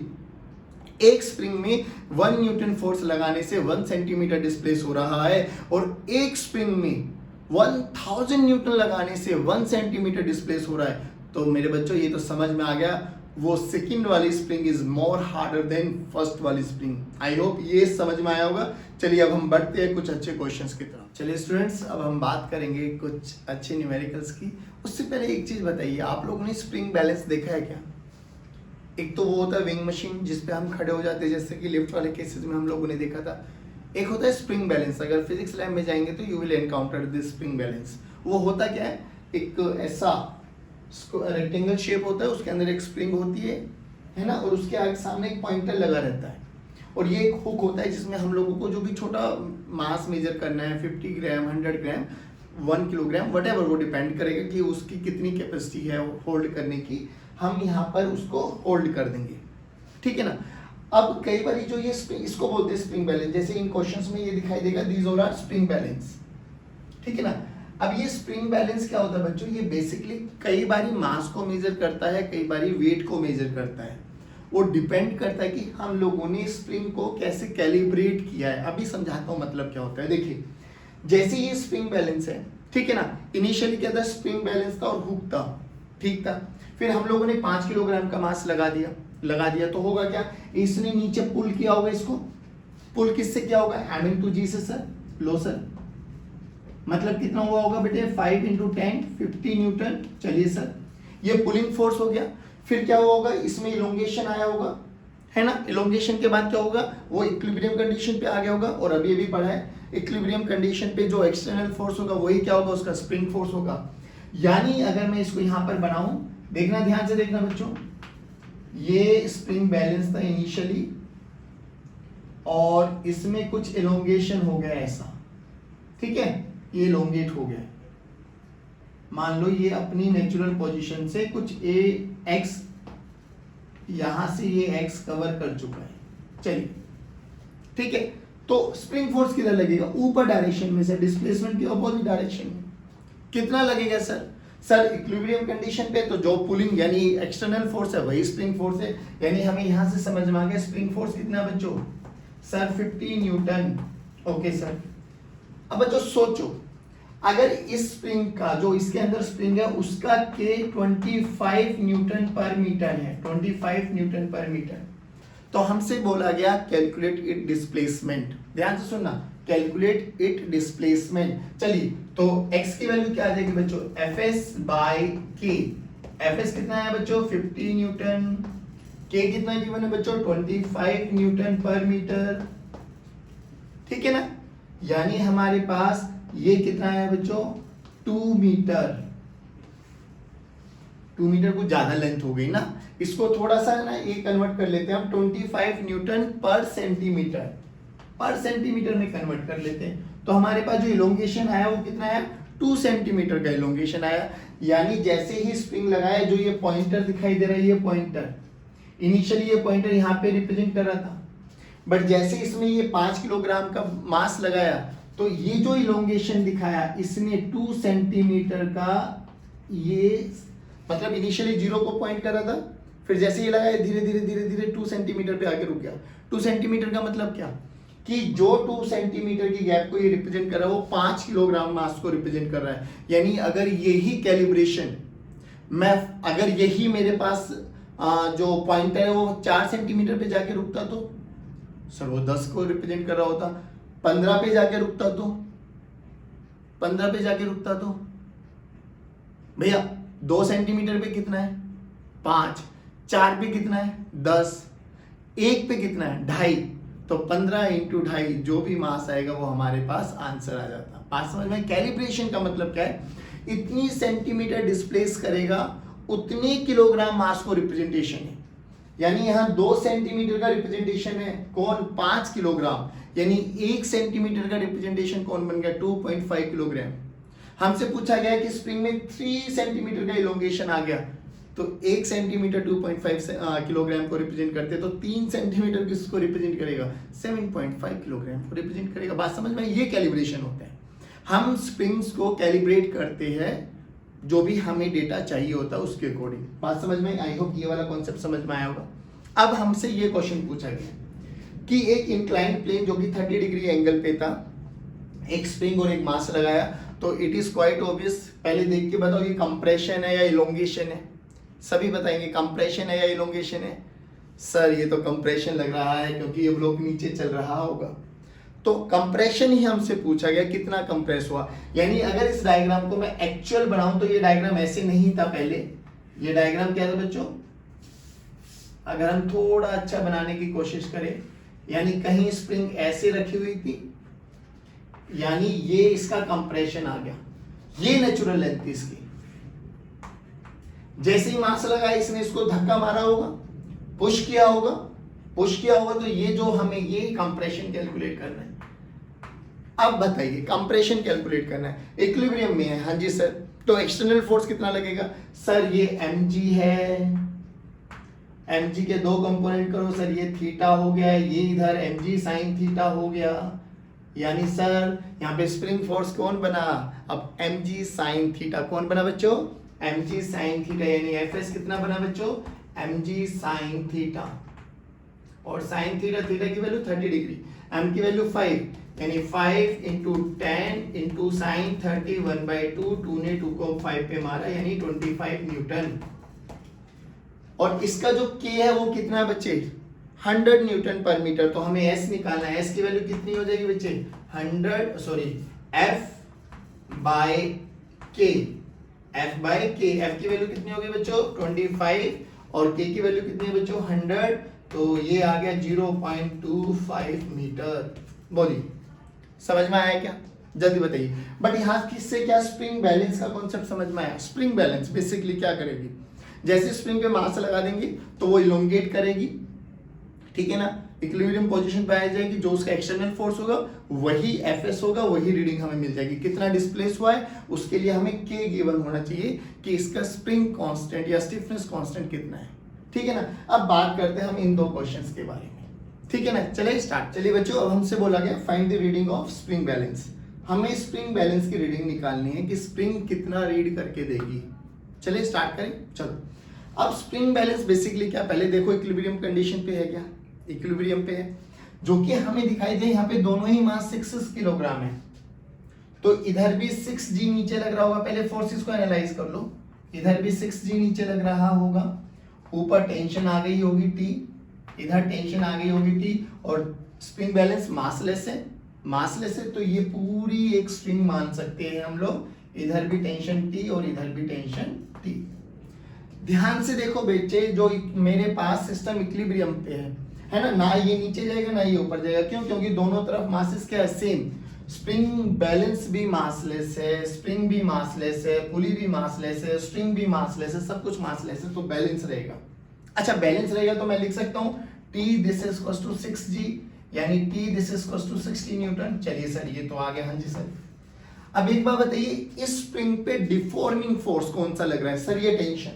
एक स्प्रिंग में 1 न्यूटन फोर्स लगाने से 1 सेंटीमीटर डिस्प्लेस हो रहा है, और एक स्प्रिंग में 1000 न्यूटन लगाने से 1 सेंटीमीटर डिस्प्लेस हो रहा है। तो मेरे बच्चों ये तो समझ में आ गया, वो सेकंड वाली spring is more harder than first वाली स्प्रिंग। आई होप ये समझ में आया होगा। चलिए अब हम बढ़ते हैं कुछ अच्छे क्वेश्चंस की तरफ। चलिए स्टूडेंट्स, अब हम बात करेंगे कुछ अच्छे न्यूमेरिकल्स की। उससे पहले एक चीज बताइए, आप लोगों ने स्प्रिंग बैलेंस देखा है क्या? एक तो वो होता है विंग मशीन जिसपे हम खड़े हो जाते हैं, जैसे कि लिफ्ट वाले केसेस में हम लोगों ने देखा था। एक होता है स्प्रिंग बैलेंस। अगर फिजिक्स लैब में जाएंगे तो you will encounter this spring balance. वो होता क्या है एक ऐसा रेक्टेंगल शेप होता है, उसके अंदर एक स्प्रिंग होती है ना, और उसके आगे सामने एक पॉइंटर लगा रहता है, और ये एक हुक होता है जिसमें हम लोगों को जो भी छोटा मास मेजर करना है, 50 ग्राम, 100 ग्राम, 1 किलोग्राम, वटेवर, वो डिपेंड करेगा कि उसकी कितनी कैपेसिटी है होल्ड करने की, हम यहाँ पर उसको होल्ड कर देंगे, ठीक है ना। अब कई बार जो ये स्प्रिंग, इसको बोलते हैं स्प्रिंग बैलेंस, जैसे इन क्वेश्चंस में ये दिखाई देगा, these all are spring balance, ठीक है ना। अब ये स्प्रिंग बैलेंस क्या होता है बच्चों, ये बेसिकली कई बारी मास को मेजर करता है, कई बारी वेट को मेजर करता है, वो डिपेंड करता है कि हम लोगों ने स्प्रिंग को कैसे कैलिब्रेट किया है। अभी समझाता हूँ मतलब क्या होता है। देखिए जैसे ये स्प्रिंग बैलेंस है, ठीक है ना, इनिशियली क्या था, स्प्रिंग बैलेंस था और हुक था, ठीक था। फिर हम लोगों ने 5 किलोग्राम का मास लगा दिया तो होगा क्या, इसने नीचे पुल किया होगा, इसको पुल किससे किया होगा, एम टू जी से सर, लो सर, मतलब कितना हुआ होगा बेटे, 5 इंटू 10 50 न्यूटन। चलिए सर, ये पुलिंग फोर्स हो गया। फिर क्या हुआ होगा, इसमें इलोंगेशन आया होगा, है ना। इलोंगेशन के बाद क्या होगा, वो इक्विलिब्रियम कंडीशन पे आ गया होगा, और अभी पढ़ा है इक्विलिब्रियम कंडीशन पे जो एक्सटर्नल फोर्स होगा वही क्या होगा, उसका स्प्रिंग फोर्स होगा। यानी अगर मैं इसको यहां पर बनाऊं, देखना ध्यान से देखना बच्चों, ये स्प्रिंग बैलेंस था इनिशियली, और इसमें कुछ इलोंगेशन हो गया ऐसा, ठीक है, ये इलोंगेट हो गया। मान लो ये अपनी नेचुरल पोजीशन से कुछ x, यहां से ये x कवर कर चुका है, चलिए ठीक है। तो स्प्रिंग फोर्स किधर लगेगा, ऊपर डायरेक्शन में से, डिस्प्लेसमेंट के अपोजिट डायरेक्शन में। कितना लगेगा सर इक्विलिब्रियम कंडीशन पे तो जो पुलिंग यानी एक्सटर्नल फोर्स है वही स्प्रिंग फोर्स है, यानी हमें यहां से समझ में आ गया स्प्रिंग फोर्स कितना बच्चों, सर 50 न्यूटन। ओके सर, अब बच्चों सोचो, अगर इस स्प्रिंग का जो इसके अंदर स्प्रिंग है उसका के 25 न्यूटन पर मीटर है, 25 न्यूटन पर मीटर, तो हमसे बोला गया कैलकुलेट इट डिस्प्लेसमेंट। ध्यान से सुनना, कैलकुलेट इट डिस्प्लेसमेंट। चलिए तो x की वैल्यू क्या आ जाएगी बच्चों, Fs बाय k। Fs कितना है बच्चों, 50 न्यूटन, k कितना गिवन है बच्चों, 25 न्यूटन पर मीटर, ठीक है ना। यानी हमारे पास ये कितना है बच्चों, 2 मीटर। 2 मीटर कुछ ज्यादा लेंथ हो गई ना, इसको थोड़ा सा ना ये कन्वर्ट कर लेते हैं हम, 25 न्यूटन पर सेंटीमीटर में कन्वर्ट कर लेते हैं। तो हमारे पास जो इलोंगेशन आया वो कितना है, 2 सेंटीमीटर का इलोंगेशन आया। यानी जैसे ही स्प्रिंग लगाया, जो ये पॉइंटर दिखाई दे रहा है, ये पॉइंटर, इनिशियली ये पॉइंटर यहाँ पे रिप्रेजेंट कर रहा था, बट जैसे इसमें ये 5 किलोग्राम का मास लगाया तो ये जो इलोंगेशन दिखाया इसने 2 सेंटीमीटर का, ये मतलब इनिशियली 0 को पॉइंट कर रहा था, फिर जैसे ये लगाया धीरे धीरे 2 सेंटीमीटर पे आके रुक गया। 2 सेंटीमीटर का मतलब क्या, कि जो 2 सेंटीमीटर की गैप को ये रिप्रेजेंट कर रहा है वो 5 किलोग्राम मास को रिप्रेजेंट कर रहा है। यानी अगर यही कैलिब्रेशन अगर यही मेरे पास जो पॉइंटर है वो 4 सेंटीमीटर पे जाके रुकता तो सर वो 10 को रिप्रेजेंट कर रहा होता, 15 पे जाके रुकता तो 15 पे जाके रुकता तो भैया 2 सेंटीमीटर पे कितना है 5, 4 पे कितना है 10, 1 पे कितना है 2.5, तो 15 इंटू 2.5 जो भी मास आएगा वो हमारे पास आंसर आ जाता। बात समझ में? कैलिब्रेशन का मतलब क्या है, इतनी सेंटीमीटर डिस्प्लेस करेगा उतने किलोग्राम मास को रिप्रेजेंटेशन है। यानी यहाँ 2 सेंटीमीटर का रिप्रेजेंटेशन है कौन, 5 किलोग्राम, यानी 1 सेंटीमीटर का रिप्रेजेंटेशन कौन बन गया 2.5 किलोग्राम। हमसे पूछा गया कि स्प्रिंग में 3 सेंटीमीटर का इलोंगेशन आ गया, तो 1 सेंटीमीटर 2.5 किलोग्राम को रिप्रेजेंट करते, तो 3 सेंटीमीटर किसको रिप्रेजेंट करेगा 7.5 किलोग्राम को रिप्रेजेंट करेगा। बात समझ में? ये कैलिब्रेशन होता है, हम स्प्रिंग्स को कैलिब्रेट करते हैं जो भी हमें डेटा चाहिए होता है उसके अकॉर्डिंग। बात समझ में? आई होप ये वाला कॉन्सेप्ट समझ में आया होगा। अब हमसे ये क्वेश्चन पूछा गया कि एक इंक्लाइंड प्लेन जो कि 30 डिग्री एंगल पे था, एक स्प्रिंग और एक मास लगाया, तो इट इज क्वाइट ऑब्वियस, पहले देख के बताओ ये कंप्रेशन है या इलोंगेशन है, सभी बताएंगे कंप्रेशन है या इलोंगेशन है। सर ये तो कंप्रेशन लग रहा है क्योंकि ये ब्लॉक नीचे चल रहा होगा, तो कंप्रेशन ही हमसे पूछा गया कितना कंप्रेस हुआ। यानी अगर इस डायग्राम को मैं एक्चुअल बनाऊं तो ये डायग्राम ऐसे नहीं था पहले, ये डायग्राम क्या था बच्चों, अगर हम थोड़ा अच्छा बनाने की कोशिश करें, यानी कहीं स्प्रिंग ऐसे रखी हुई थी, यानी ये इसका कंप्रेशन आ गया, ये नेचुरल लेंथ थी इसकी, जैसे ही मास लगा इसने इसको धक्का मारा होगा, पुश किया होगा, तो ये जो हमें ये कंप्रेशन कैलकुलेट करना है। अब बताइए कंप्रेशन कैलकुलेट करना है, इक्विलिब्रियम में है। हाँ जी सर, तो एक्सटर्नल फोर्स कितना लगेगा सर? ये mg है, mg के दो कंपोनेंट करो सर, ये थीटा हो गया, ये इधर mg sin थीटा हो गया, यानी सर यहाँ पे स्प्रिंग फोर्स कौन बना? अब mg sin थीटा कौन बना बच्चों? mg sin थीटा, यानी fs कितना बना बच्चों? mg sin थीटा, और sin थीटा, थीटा की वैल्यू 30 डिग्री, m की वैल्यू 5, यानी 5 इंटू 10 इंटू साइन 30 1/2, 2 ने 2 को 5 पे मारा, यानी 25 न्यूटन। और इसका जो k है वो कितना है बच्चे? 100 न्यूटन पर मीटर। तो हमें s निकालना है, s की वैल्यू कितनी हो जाएगी बच्चे? f बाय k, f की वैल्यू कितनी होगी बच्चों? 25, और k की वैल्यू कितनी है बच्चों? 100, तो ये आ गया 0.25 मीटर। बोलिए समझ में आया क्या? जल्दी बताइए। बट यहाँ किससे क्या स्प्रिंग बैलेंस का कॉन्सेप्ट समझ में आया? स्प्रिंग बैलेंस बेसिकली क्या करेगी? जैसे स्प्रिंग पे मास लगा देंगे तो वो इलोंगेट करेगी, ठीक है ना, इक्विलिब्रियम पोजीशन पे आ जाएगी, जो उसका एक्सटर्नल फोर्स होगा वही एफएस होगा, वही रीडिंग हमें मिल जाएगी। कितना डिस्प्लेस हुआ है उसके लिए हमें के गिवन होना चाहिए कि इसका स्प्रिंग कांस्टेंट या स्टिफनेस कांस्टेंट कितना है, ठीक है ना। अब बात करते हैं हम इन दो क्वेश्चंस के बारे में, ठीक है ना। चलिए स्टार्ट। चलिए बच्चों, अब हमसे बोला गया find the reading of spring balance. हमें स्प्रिंग बैलेंस की रीडिंग निकालनी है कि स्प्रिंग कितना रीड करके देगी। चलिए स्टार्ट करें। चलो, अब स्प्रिंग बैलेंस बेसिकली क्या, पहले देखो इक्विलिब्रियम कंडीशन पे है क्या? इक्विलिब्रियम पे है, जो कि हमें दिखाई दे यहाँ पे दोनों ही मास 6 किलोग्राम है, तो इधर भी 6g नीचे लग रहा होगा। पहले फोर्सेस को एनालाइज कर लो, इधर भी 6g नीचे लग रहा होगा, ऊपर टेंशन आ गई होगी T, इधर टेंशन आ गई होगी T, और स्प्रिंग बैलेंस मासलेस है, तो ये पूरी एक स्ट्रिंग मान सकते हैं हम लोग, इधर भी टेंशन T और इधर भी टेंशन T। ध्यान से देखो बच्चे, जो मेरे पास सिस्टम इक्विलिब्रियम पे है ना, ना ये नीचे जाएगा ना ये ऊपर जाएगा। क्यों? क्योंकि दोनों तरफ मासेस क्या है? सेम। स्प्रिंग बैलेंस भी मासलेस है, स्प्रिंग भी मासलेस है, पुली भी मासलेस है, स्ट्रिंग भी मासलेस है, सब कुछ मासलेस है, तो बैलेंस रहेगा। अच्छा, बैलेंस रहेगा तो मैं लिख सकता हूँ T this is equals to 6g, यानी T this is equals to 60 newton. चलिए सर, ये तो आ गया। हाँ जी सर। अब एक बात बताइए, इस स्प्रिंग पे डिफॉर्मिंग फोर्स कौन सा लग रहा है? सर ये टेंशन।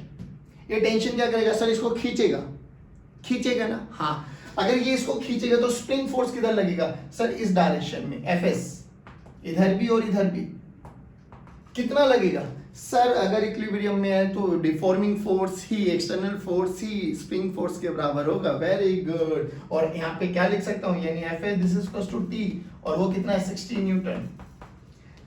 ये टेंशन क्या करेगा सर? इसको खींचेगा ना। हाँ, अगर ये इसको खींचेगा तो स्प्रिंग फोर्स किधर लगेगा सर? इस डायरेक्शन में, Fs, इधर भी और इधर भी। कितना लगेगा सर? अगर इक्विलिब्रियम में है तो डिफॉर्मिंग फोर्स ही, एक्सटर्नल फोर्स ही स्प्रिंग फोर्स के बराबर होगा। Very good. और यहाँ पे क्या लिख सकता हूँ, यानी Fs this is equals to T, और वो कितना है? 60 न्यूटन।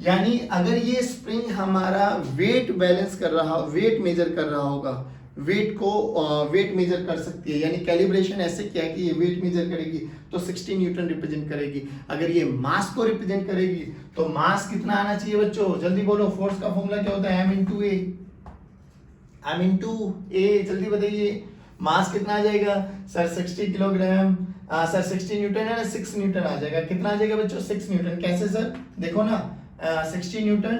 यानी अगर ये स्प्रिंग हमारा वेट बैलेंस कर रहा, वेट मेजर कर रहा होगा, वेट मेजर कर सकती है, यानी कैलिब्रेशन ऐसे किया कि ये वेट मेजर करेगी तो 60 न्यूटन रिप्रेजेंट करेगी। अगर ये मास को रिप्रेजेंट करेगी तो मास कितना आना चाहिए बच्चों? जल्दी बोलो, फोर्स का फॉर्मूला क्या होता है? m इंटू ए। जल्दी बताइए, मास कितना आ जाएगा सर? 60 किलोग्राम, सर 60 न्यूटन है ना, 6 न्यूटन आ जाएगा। कितना आ जाएगा बच्चों? 6 न्यूटन। कैसे सर? देखो ना, 60 न्यूटन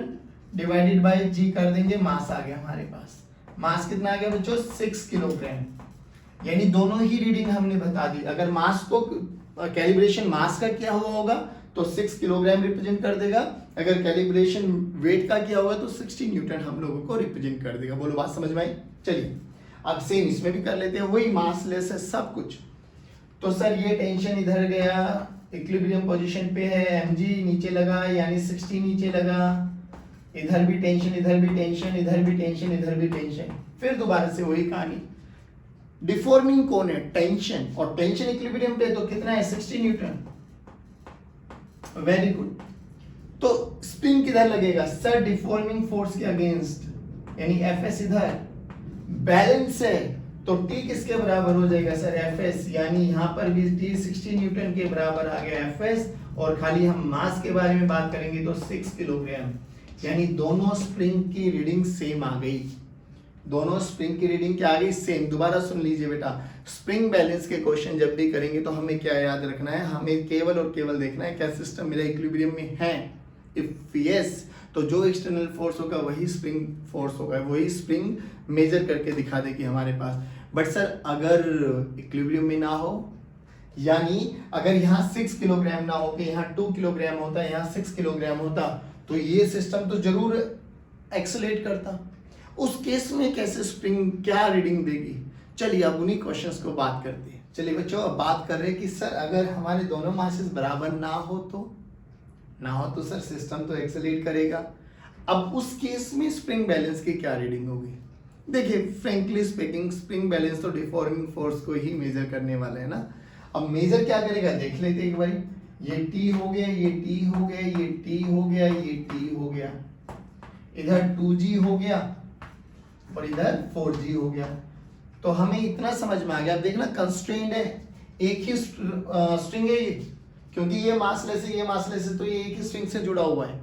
डिवाइडेड बाय g कर देंगे, मास आ गया हमारे पास। मास कितना आ गया बच्चों? 6 किलोग्राम। यानी दोनों ही रीडिंग हमने बता दी। अगर मास को कैलिब्रेशन मास का किया हुआ होगा तो 6 किलोग्राम रिप्रेजेंट कर देगा, अगर कैलिब्रेशन वेट का किया होगा तो 60 न्यूटन हम लोगों को रिप्रेजेंट कर देगा। बोलो, बात समझ में आई? चलिए अब सेम इसमें भी कर लेते हैं, वही मास लेस है सब कुछ। तो सर ये टेंशन इधर गया, इक्विलिब्रियम पोजीशन पे है, mg नीचे लगा, यानी 60 नीचे लगा, इधर भी टेंशन, इधर भी टेंशन, इधर भी टेंशन, इधर भी टेंशन। फिर दोबारा से वही कहानी। डिफॉर्मिंग कौन है? टेंशन, और टेंशन इक्विलिब्रियम पे तो कितना है? 60 न्यूटन। Very good. तो स्प्रिंग किधर लगेगा सर? डिफॉर्मिंग फोर्स के अगेंस्ट, यानी Fs इधर। बैलेंस है तो T किसके बराबर हो जाएगा सर? Fs, यानी यहां पर भी T 60 न्यूटन के बराबर आ गया Fs, और खाली हम मास के बारे में बात करेंगे तो 6 किलोग्राम। यानी दोनों स्प्रिंग की रीडिंग सेम आ गई। दोनों स्प्रिंग की रीडिंग क्या आ गई? सेम। दोबारा सुन लीजिए बेटा, स्प्रिंग बैलेंस के क्वेश्चन जब भी करेंगे तो हमें क्या याद रखना है? हमें केवल और केवल देखना है क्या सिस्टम मेरा इक्विलिब्रियम में है। इफ यस, तो जो एक्सटर्नल फोर्स होगा वही स्प्रिंग फोर्स होगा, वही स्प्रिंग मेजर करके दिखा देगी हमारे पास। बट सर अगर इक्विलिब्रियम में ना हो, यानी अगर यहाँ 6 किलोग्राम ना हो के यहाँ 2 किलोग्राम होता, यहाँ 6 किलोग्राम होता, तो ये सिस्टम तो जरूर एक्सेलरेट करता। उस केस में कैसे स्प्रिंग क्या रीडिंग देगी? चलिए अब उन्हीं क्वेश्चंस को बात करते हैं। चलिए बच्चों अब बात कर रहे हैं कि सर अगर हमारे दोनों मासेस बराबर ना हो तो सर सिस्टम तो एक्सेलरेट करेगा। अब उस केस में स्प्रिंग बैलेंस की क्या रीडिंग होगी? देखिए फ्रेंकली स्पीकिंग स्प्रिंग बैलेंस तो डिफॉर्मिंग फोर्स को ही मेजर करने वाला है ना। अब मेजर क्या करेगा देख लेते एक बार। ये टी हो गया, ये टी हो गया, ये टी हो गया, ये टी हो गया, इधर 2G हो गया और इधर 4G हो गया। तो हमें इतना समझ में आ गया। अब देखना कंस्ट्रेंट है, एक ही स्ट्रिंग है ये, क्योंकि ये मासलेस है, ये मासलेस है, तो ये एक ही स्ट्रिंग से जुड़ा हुआ है।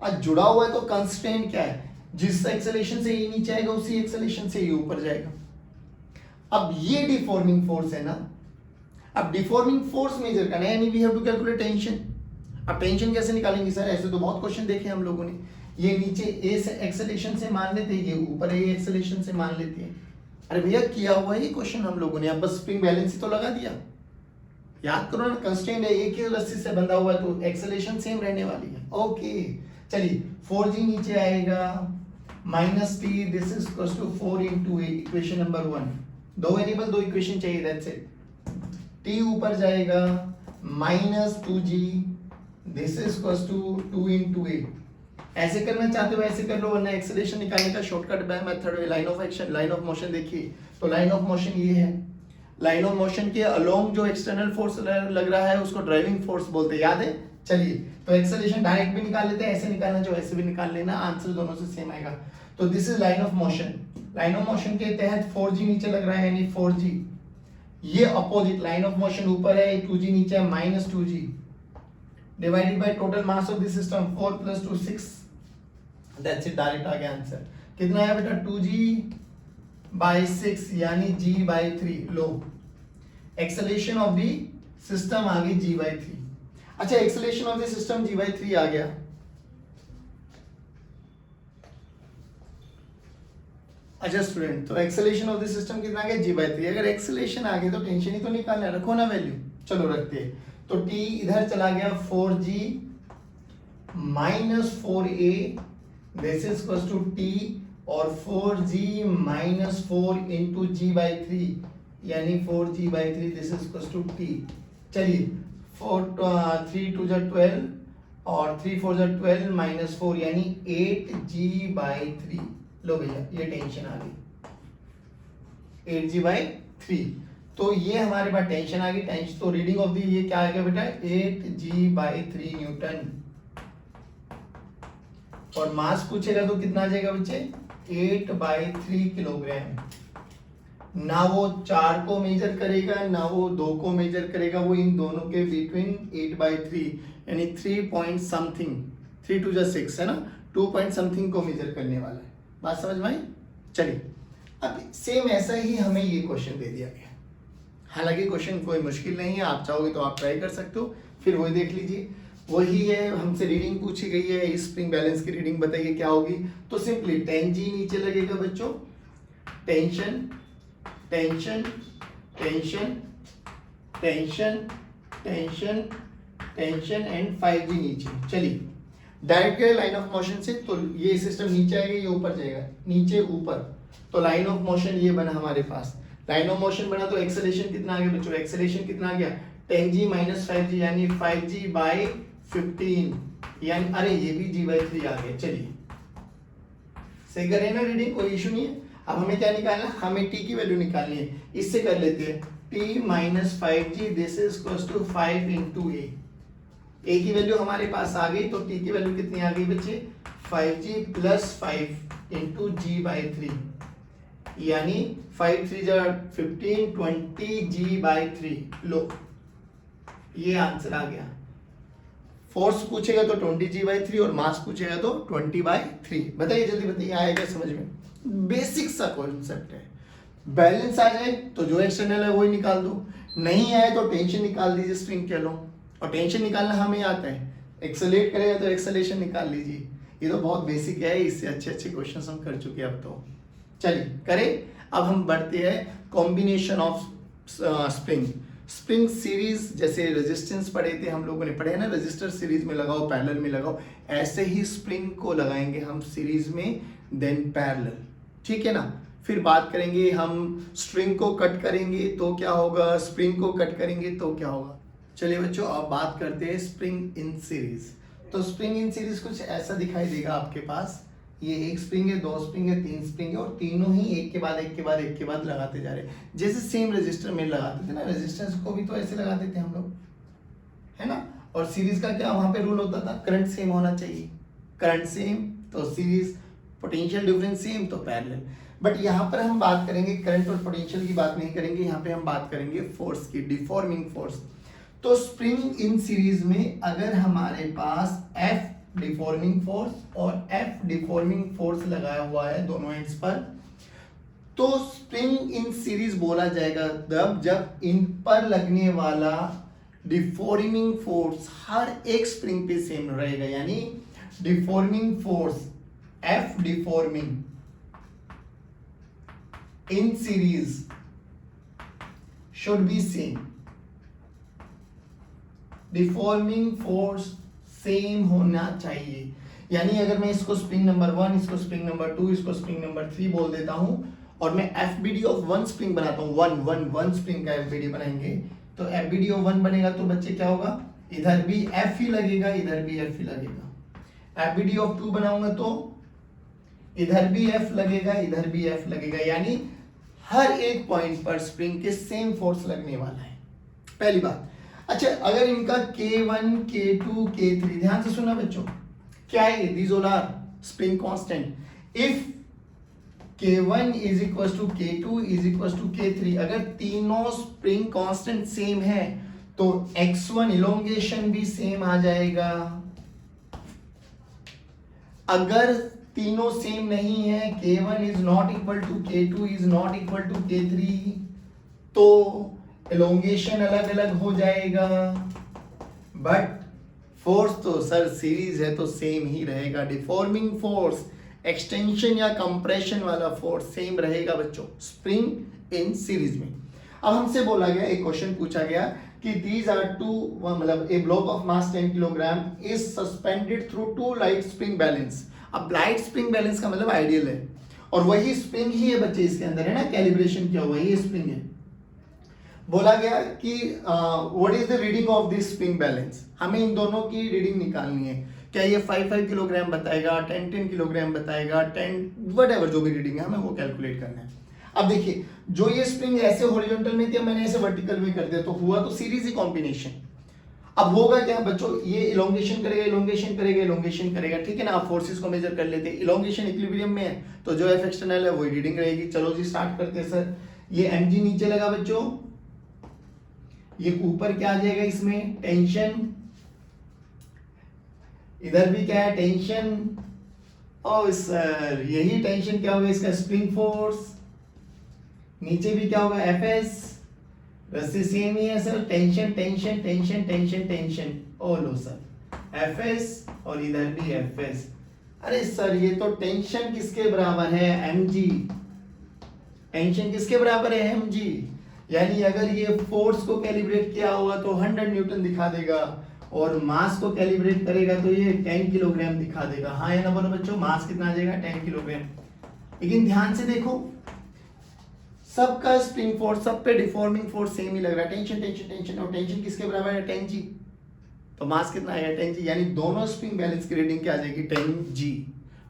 अब जुड़ा हुआ है तो कंस्ट्रेंट क्या है? जिस एक्सेलेरेशन से ये नीचे आएगा उसी एक्सेलेरेशन से ये ऊपर जाएगा। अब ये डिफॉर्मिंग फोर्स है ना। अब डिफॉर्मिंग फोर्स मेजर करना है, यानी we have to calculate tension. अब टेंशन कैसे निकालेंगे सर? ऐसे तो बहुत क्वेश्चन देखे हम लोगों ने। ये नीचे ए से एक्सेलेरेशन से मान लेते हैं, ये ऊपर ए एक्सेलेरेशन से मान लेते हैं। अरे भैया किया हुआ है ये क्वेश्चन हम लोगों ने, अब बस स्प्रिंग बैलेंस ही तो लगा दिया। याद करो ना, कंस्ट्रेंट है, एक ही रस्सी से बंधा हुआ है तो एक्सेलेरेशन सेम रहने वाली है। ओके चलिए 4G नीचे आएगा -t, this is equal to 4 into a, equation number 1। दो वेरिएबल दो इक्वेशन चाहिए, दैट्स इट। t ऊपर जाएगा -2G, this is equal to 2 into a। ऐसे करना चाहते हो ऐसे कर लो, वरना एक्सेलरेशन निकालने का शॉर्टकट मेथड है line of action, line of motion. देखिए तो लाइन ऑफ मोशन ये है, लाइन ऑफ मोशन के अलोंग जो एक्सटर्नल फोर्स लग रहा है उसको ड्राइविंग फोर्स बोलते हैं, याद है? चलिए तो एक्सेलरेशन डायरेक्ट भी निकाल लेते हैं, ऐसे निकालना जो ऐसे भी निकाल लेना, आंसर दोनों से सेम आएगा। तो this is line of motion. Line of motion के तहत 4G नीचे लग रहा है, यानी 4G। ये अपोजिट लाइन ऑफ मोशन ऊपर है, 2G नीचे है, -2G divided by total mass of the system 4 + 2 6। That's it, direct आ गया आंसर। कितना है बेटा? 2G/6 यानी G/3। Low acceleration of the system आ गई G/3। अच्छा acceleration of the system G/3 आ गया। अच्छा स्टूडेंट, तो एक्सेलरेशन ऑफ द सिस्टम कितना आ गया? G/3। अगर एक्सेलरेशन आ गई तो टेंशन ही तो निकालना है, रखो ना वैल्यू। चलो रखते हैं। तो T इधर चला गया 4G - 4A, this is equal to T, और 4G - 4 into G/3 यानी 4G/3, this is equal to T। चलिए 3 2 12 और 3 4 12 -4 यानी 8G/3। लो भैया ये टेंशन आ गई 8G/3। तो ये हमारे पास टेंशन आ गई। टेंशन तो रीडिंग ऑफ दी ये क्या आ गया बेटा? 8G/3 Newton. और मास पूछेगा तो कितना आ जाएगा बच्चे? 8/3 किलोग्राम। ना वो 4 को मेजर करेगा ना वो 2 को मेजर करेगा, वो इन दोनों के बिटवीन 8/3 यानी 3 point something, 3 2 6 है ना, 2 point something को मेजर करने वाला है। बात समझ में आई? चलिए अब सेम ऐसा ही हमें ये क्वेश्चन दे दिया गया। हालांकि क्वेश्चन कोई मुश्किल नहीं है, आप चाहोगे तो आप ट्राई कर सकते हो, फिर वही देख लीजिए। वही है, हमसे रीडिंग पूछी गई है, स्प्रिंग बैलेंस की रीडिंग बताइए क्या होगी। तो सिंपली 10G नीचे लगेगा बच्चों, tension tension tension tension tension tension and 5G नीचे। चलिए डायरेक्ट लाइन ऑफ मोशन से, तो ये सिस्टम नीचे आएगा, ये ऊपर जाएगा, नीचे ऊपर। तो लाइन ऑफ मोशन ये बना हमारे पास। लाइन ऑफ मोशन बना तो एक्सेलरेशन कितना आ गया बच्चों? एक्सेलरेशन कितना आ गया? 10G - 5G यानी 5G/15 यानी, अरे ये भी G/3 आ गया। चलिए सही कर रहे हैं ना रीडिंग, कोई इशू नहीं है। अब हमें क्या निकालना है? हमें T की वैल्यू निकालनी है। इससे कर लेते हैं T - 5G, this is equal to 5 into A। A की वैल्यू हमारे पास आ गई, तो T की वैल्यू कितनी आ गई बच्चे? 5G + 5 into G/3 यानी 5 3 15 20G/3। लो ये आंसर आ गया। फोर्स पूछेगा तो 20G/3 और मास पूछेगा तो 20/3। बताइए जल्दी बताइए, आएगा समझ में? बेसिक सा कॉन्सेप्ट है। बैलेंस आ जाए तो जो एक्सटर्नल है वही निकाल दो, नहीं आए तो टेंशन निकाल दीजिए स्प्रिंग के लो। और टेंशन निकालना हमें आता है, एक्सेलरेट करेगा तो एक्सेलरेशन निकाल लीजिए। ये तो बहुत बेसिक है, इससे अच्छे अच्छे क्वेश्चन हम कर चुके हैं अब तो। चलिए करें, अब हम बढ़ते हैं combination of spring. Spring series, जैसे रेजिस्टेंस पढ़े थे हम लोगों ने, पढ़े हैं ना, रजिस्टर सीरीज में लगाओ, पैरेलल में लगाओ, ऐसे ही स्प्रिंग को लगाएंगे हम सीरीज में, देन पैरेलल, ठीक है ना। फिर बात करेंगे हम स्ट्रिंग को कट करेंगे तो क्या होगा, स्प्रिंग को कट करेंगे तो क्या होगा। चलिए बच्चों, अब बात करते हैं स्प्रिंग इन सीरीज। तो स्प्रिंग इन सीरीज कुछ ऐसा दिखाई देगा आपके पास, ये एक स्प्रिंग है, दो स्प्रिंग है, तीन स्प्रिंग है, और तीनों ही एक के बाद एक के बाद एक के बाद लगाते जा रहे हैं, जैसे सेम रजिस्टर में लगाते थे ना, रेजिस्टेंस को भी तो ऐसे लगाते थे हम लोग, है ना। और सीरीज का क्या वहां पे रूल होता था, करंट सेम होना चाहिए, करंट सेम तो सीरीज, पोटेंशियल डिफरेंस सेम तो पैरेलल। बट यहाँ पर हम बात करेंगे करंट और पोटेंशियल की बात नहीं करेंगे, यहाँ पे हम बात करेंगे फोर्स की, डिफॉर्मिंग फोर्स। तो स्प्रिंग इन सीरीज में अगर हमारे पास F डिफॉर्मिंग फोर्स और F डिफॉर्मिंग फोर्स लगाया हुआ है दोनों एंड्स पर, तो स्प्रिंग इन सीरीज बोला जाएगा तब जब इन पर लगने वाला डिफॉर्मिंग फोर्स हर एक स्प्रिंग पे सेम रहेगा, यानी deforming force F deforming in series should be same, deforming force same होना चाहिए। यानी अगर मैं इसको स्प्रिंग नंबर 1, इसको स्प्रिंग नंबर 2, इसको स्प्रिंग नंबर 3 बोल देता हूं, और मैं FBD ऑफ 1 स्प्रिंग बनाता हूं, 1 स्प्रिंग का FBD बनाएंगे, तो FBD ऑफ 1 बनेगा तो बच्चे क्या होगा, इधर भी F ही लगेगा, इधर भी F ही लगेगा। FBD ऑफ 2 बनाऊंगा तो इधर भी F लगेगा, इधर भी F लगेगा, यानी हर एक पॉइंट पर स्प्रिंग के सेम फोर्स लगने वाला है, पहली बात। अच्छा, अगर इनका K1, K2, K3, ध्यान से सुनना बच्चों, क्या है, these all are spring constant. If K1 is equal to K2 is equal to K3, अगर तीनों स्प्रिंग कांस्टेंट सेम है तो X1 इलोंगेशन भी सेम आ जाएगा। अगर तीनों सेम नहीं है, K1 is not equal to K2 is not equal to K3, तो एलोंगेशन अलग अलग हो जाएगा। बट फोर्स तो सर सीरीज है तो सेम ही रहेगा, डिफॉर्मिंग फोर्स, एक्सटेंशन या कंप्रेशन वाला फोर्स सेम रहेगा बच्चों स्प्रिंग इन सीरीज में। अब हमसे बोला गया, एक क्वेश्चन पूछा गया कि दीज आर टू, मतलब ए block of mass 10 kilogram is suspended through to light spring balance. अब लाइट स्प्रिंग बैलेंस का मतलब आइडियल है, और वही स्प्रिंग ही है बच्चे इसके अंदर, है ना, कैलिब्रेशन किया हुआ वही स्प्रिंग है। बोला गया कि what is the reading of this spring balance, हमें इन दोनों की रीडिंग निकालनी है। क्या ये 5 किलोग्राम बताएगा, 10 किलोग्राम बताएगा, 10 व्हाटएवर जो भी रीडिंग है हमें वो कैलकुलेट करना है। अब देखिए, जो ये स्प्रिंग ऐसे हॉरिजॉन्टल में थी, मैंने ऐसे वर्टिकल में कर दिया, तो हुआ तो सीरीज ही कॉम्बिनेशन। अब होगा क्या बच्चों, ये इलोंगेशन करेगा, इलोंगेशन करेगा, इलोंगेशन करेगा, ठीक है ना। आप फोर्सेस को मेजर कर लेते हैं, इलोंगेशन इक्विलिब्रियम में है तो जो एफ एक्सटर्नल है वही रीडिंग रहेगी। चलो जी स्टार्ट करते हैं सर। ये mg नीचे लगा बच्चों, ये ऊपर क्या आ जाएगा, इसमें टेंशन, इधर भी क्या है, टेंशन, और सर यही टेंशन क्या होगा इसका, स्प्रिंग फोर्स। नीचे भी क्या होगा, एफएस, रस्सी सेम ही है sir, tension tension tension tension tension, ओ लो सर एफएस, और इधर भी एफएस। अरे सर ये तो टेंशन किसके बराबर है, mg, टेंशन किसके बराबर है, mg, यानी अगर ये फोर्स को कैलिब्रेट किया होगा तो 100 न्यूटन दिखा देगा, और मास को कैलिब्रेट करेगा तो ये 10 किलोग्राम दिखा देगा। हाँ या ना बोलो बच्चों, मास कितना आ जाएगा, 10 किलोग्राम। लेकिन ध्यान से देखो, सबका स्प्रिंग फोर्स, सब पे डिफॉर्मिंग फोर्स सेम ही लग रहा है, टेंशन टेंशन टेंशन, और टेंशन किसके बराबर है, 10g, तो मास कितना आएगा, 10g, यानी दोनों स्प्रिंग बैलेंस की रीडिंग क्या आ जाएगी, 10g,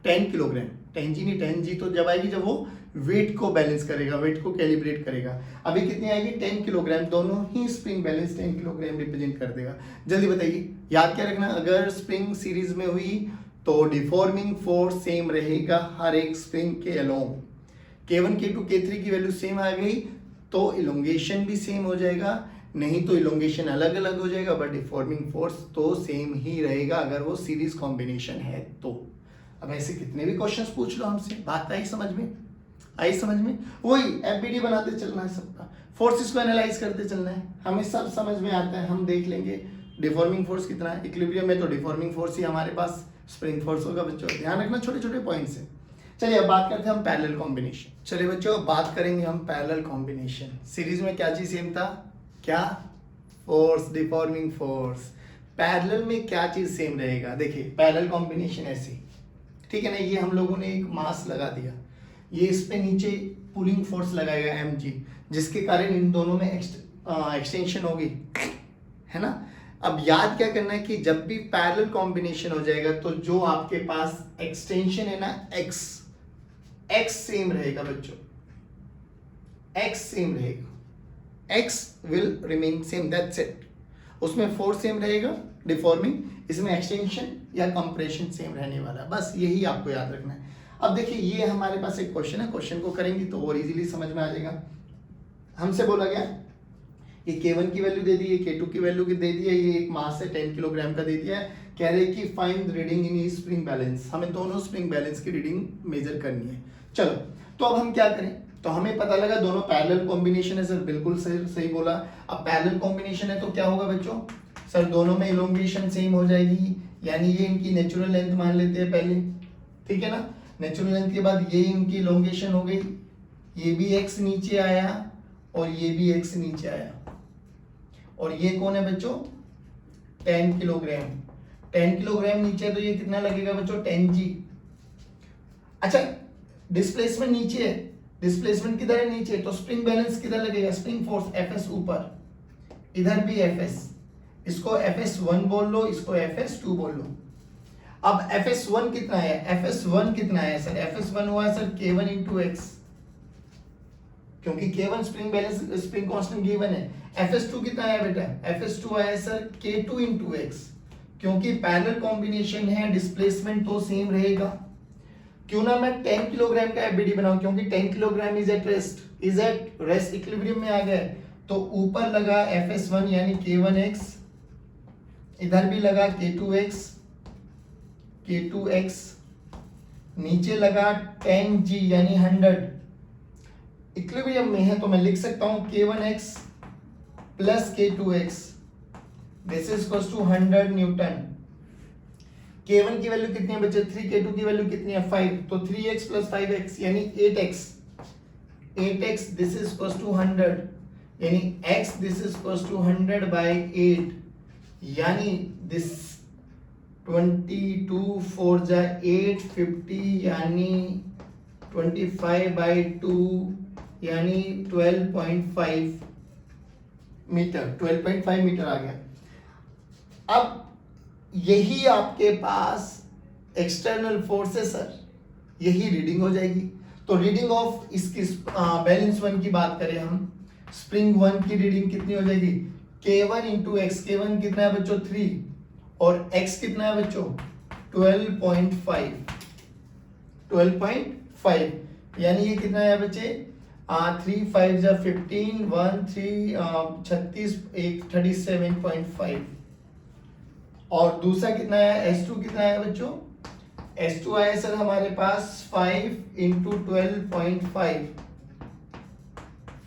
10 किलोग्राम, 10g नहीं 10g तो जब आएगी जब वो वेट को बैलेंस करेगा, वेट को कैलिब्रेट करेगा। अभी कितनी आएगी, 10 किलोग्राम, दोनों ही स्प्रिंग बैलेंस 10 किलोग्राम रिप्रेजेंट कर देगा। जल्दी बताइए, याद क्या रखना, अगर स्प्रिंग सीरीज में हुई तो डिफॉर्मिंग फोर्स सेम रहेगा हर एक स्प्रिंग के अलोंग। K1, K2, K3 की वैल्यू सेम आ गई तो इलोंगेशन भी सेम हो जाएगा, नहीं तो इलोंगेशन अलग अलग हो जाएगा, बट डिफॉर्मिंग फोर्स तो सेम ही रहेगा अगर वो सीरीज कॉम्बिनेशन है तो। अब ऐसे कितने भी क्वेश्चंस पूछ लो हमसे, बात आई समझ में, आई समझ में, वही एफबीडी बनाते चलना है सबका, फोर्सेस को एनालाइज करते चलना है, हमें सब समझ में आता है, हम देख लेंगे डिफॉर्मिंग फोर्स कितना है, इक्विलिब्रियम में तो डिफॉर्मिंग फोर्स ही हमारे पास स्प्रिंग फोर्स होगा बच्चों, ध्यान रखना छोटे छोटे पॉइंट्स है। चलिए अब बात करते हैं हम पैरेलल कॉम्बिनेशन। चलिए बच्चों अब बात करेंगे हम पैरेलल कॉम्बिनेशन। सीरीज में क्या चीज सेम था, क्या, फोर्स, डिफॉर्मिंग फोर्स। पैरेलल में क्या चीज सेम रहेगा, देखिए पैरेलल कॉम्बिनेशन ऐसी, ठीक है ना, ये हम लोगों ने एक मास लगा दिया, ये इस पे नीचे पुलिंग फोर्स लगाएगा mg, जिसके कारण इन दोनों में एक्सटेंशन होगी, है ना। अब याद क्या करना है कि जब भी पैरेलल कॉम्बिनेशन हो जाएगा तो जो आपके पास एक्सटेंशन है ना x सेम रहेगा बच्चों, x सेम रहेगा, x will remain same, that's it. उसमें फोर्स सेम रहेगा डिफॉर्मिंग, इसमें एक्सटेंशन या कंप्रेशन सेम रहने वाला है, बस यही आपको याद रखना है। अब देखिए ये हमारे पास एक क्वेश्चन है, क्वेश्चन को करेंगे तो और इजीली समझ में आ जाएगा। हमसे बोला गया ये K1 की वैल्यू दे दी है, K2 की वैल्यू दे दी है, ये एक मास है 10 किलोग्राम का दे दिया है, कह रहे कि find reading in spring balance, हमें दोनों स्प्रिंग बैलेंस की रीडिंग मेजर करनी है। चलो तो अब हम क्या करें, तो हमें पता लगा दोनों पैरेलल कॉम्बिनेशन है सर, बिल्कुल सही बोला। अब पैरेलल कॉम्बिनेशन है तो क्या होगा बच्चों, सर दोनों में इलोंगेशन सेम हो जाएगी, यानी ये इनकी नेचुरल लेंथ मान लेते हैं पहले, ठीक है ना। नेचुरल लेंथ के बाद ये इनकी इलोंगेशन हो गई, ये भी x नीचे आया और ये भी x नीचे आया, और ये कौन है बच्चों 10 किलोग्राम, 10 किलोग्राम नीचे है तो ये कितना लगेगा बच्चों 10g। अच्छा डिस्प्लेसमेंट नीचे है, डिस्प्लेसमेंट किधर है नीचे, तो स्प्रिंग बैलेंस किधर लगेगा, स्प्रिंग फोर्स Fs ऊपर, इधर भी Fs, इसको Fs1 बोल लो, इसको Fs2 बोल लो। अब Fs1 कितना है, Fs1 कितना है सर, Fs1 हुआ है सर K1 into x, क्योंकि K1 spring balance spring constant given है। Fs2 कितना है बेटा, Fs2 आया सर K2 into x, क्योंकि पैरेलल कॉम्बिनेशन है डिस्प्लेसमेंट तो सेम रहेगा। क्यों ना मैं 10 किलोग्राम का FBD बनाऊं, क्योंकि 10 kilogram is at rest equilibrium में आ गया, तो ऊपर लगा Fs1 यानी K1x, इधर भी लगा K2x, नीचे लगा 10g यानी 100, इक्विलिब्रियम में है तो मैं लिख सकता हूं K1x plus K2x, this is equals to 100 newton. K1 की वैल्यू कितनी है बच्चे 3, K2 की वैल्यू कितनी है 5, तो 3x प्लस 5x यानी 8x, this is equals to 100, यानी x this is equals to 100 by 8, यानी दिस 22 4 जा 8 50, यानी 25 by 2 यानी 12.5 मीटर, 12.5 मीटर आ गया। अब यही आपके पास एक्सटर्नल फोर्स है सर, यही रीडिंग हो जाएगी। तो रीडिंग ऑफ इसकी बैलेंस वन की बात करें हम, स्प्रिंग वन की रीडिंग कितनी हो जाएगी, K1 into x, K1 कितना है बच्चों 3 और x कितना है बच्चों 12.5, यानी ये कितना है बच्चे 3 5 जा 15 1 3 36 1 37.5, और दूसरा कितना है S2 कितना है बच्चों, S2 आया सर हमारे पास 5 into 12.5,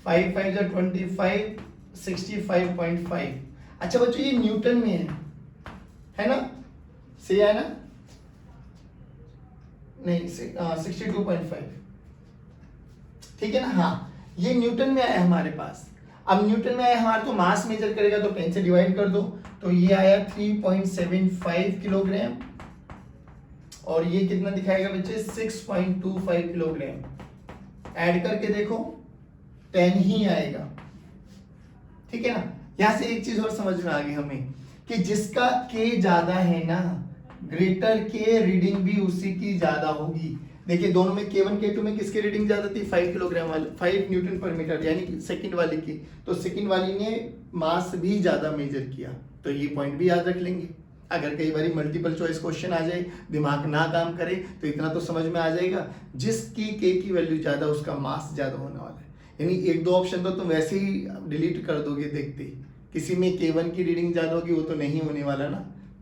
5 5 जा 25 65.5। अच्छा बच्चों ये न्यूटन में है ना, सही है ना, नहीं 62.5, ठीक है ना, हाँ ये न्यूटन में आया हमारे पास। अब न्यूटन में आया हमारे, तो मास मेजर करेगा तो 10 से डिवाइड कर दो, तो ये आया 3.75 किलोग्राम, और ये कितना दिखाएगा बच्चे 6.25 किलोग्राम, ऐड करके देखो 10 ही आएगा, ठीक है ना। यहां से एक चीज और समझ में आ गई हमें कि जिसका K ज्यादा है ना, ग्रेटर K रीडिंग भी उसी की ज्यादा होगी। देखिए दोनों में K1 K2 में किसकी रीडिंग ज्यादा थी, 5 किलोग्राम वाले 5 न्यूटन पर मीटर, यानी कि सेकंड वाले की, तो सेकंड वाली ने मास भी ज्यादा मेजर किया, तो ये पॉइंट भी याद रख लेंगे। अगर कई बार मल्टीपल चॉइस क्वेश्चन आ जाए, दिमाग ना काम करे, तो इतना तो समझ में आ जाएगा जिसकी K की वैल्यू ज्यादा उसका मास ज्यादा होने वाला है। यानी एक दो ऑप्शन तो तुम वैसे ही डिलीट कर दोगे देखते, किसी में K1 की रीडिंग ज्यादा होगी वो तो नहीं होने वाला ना,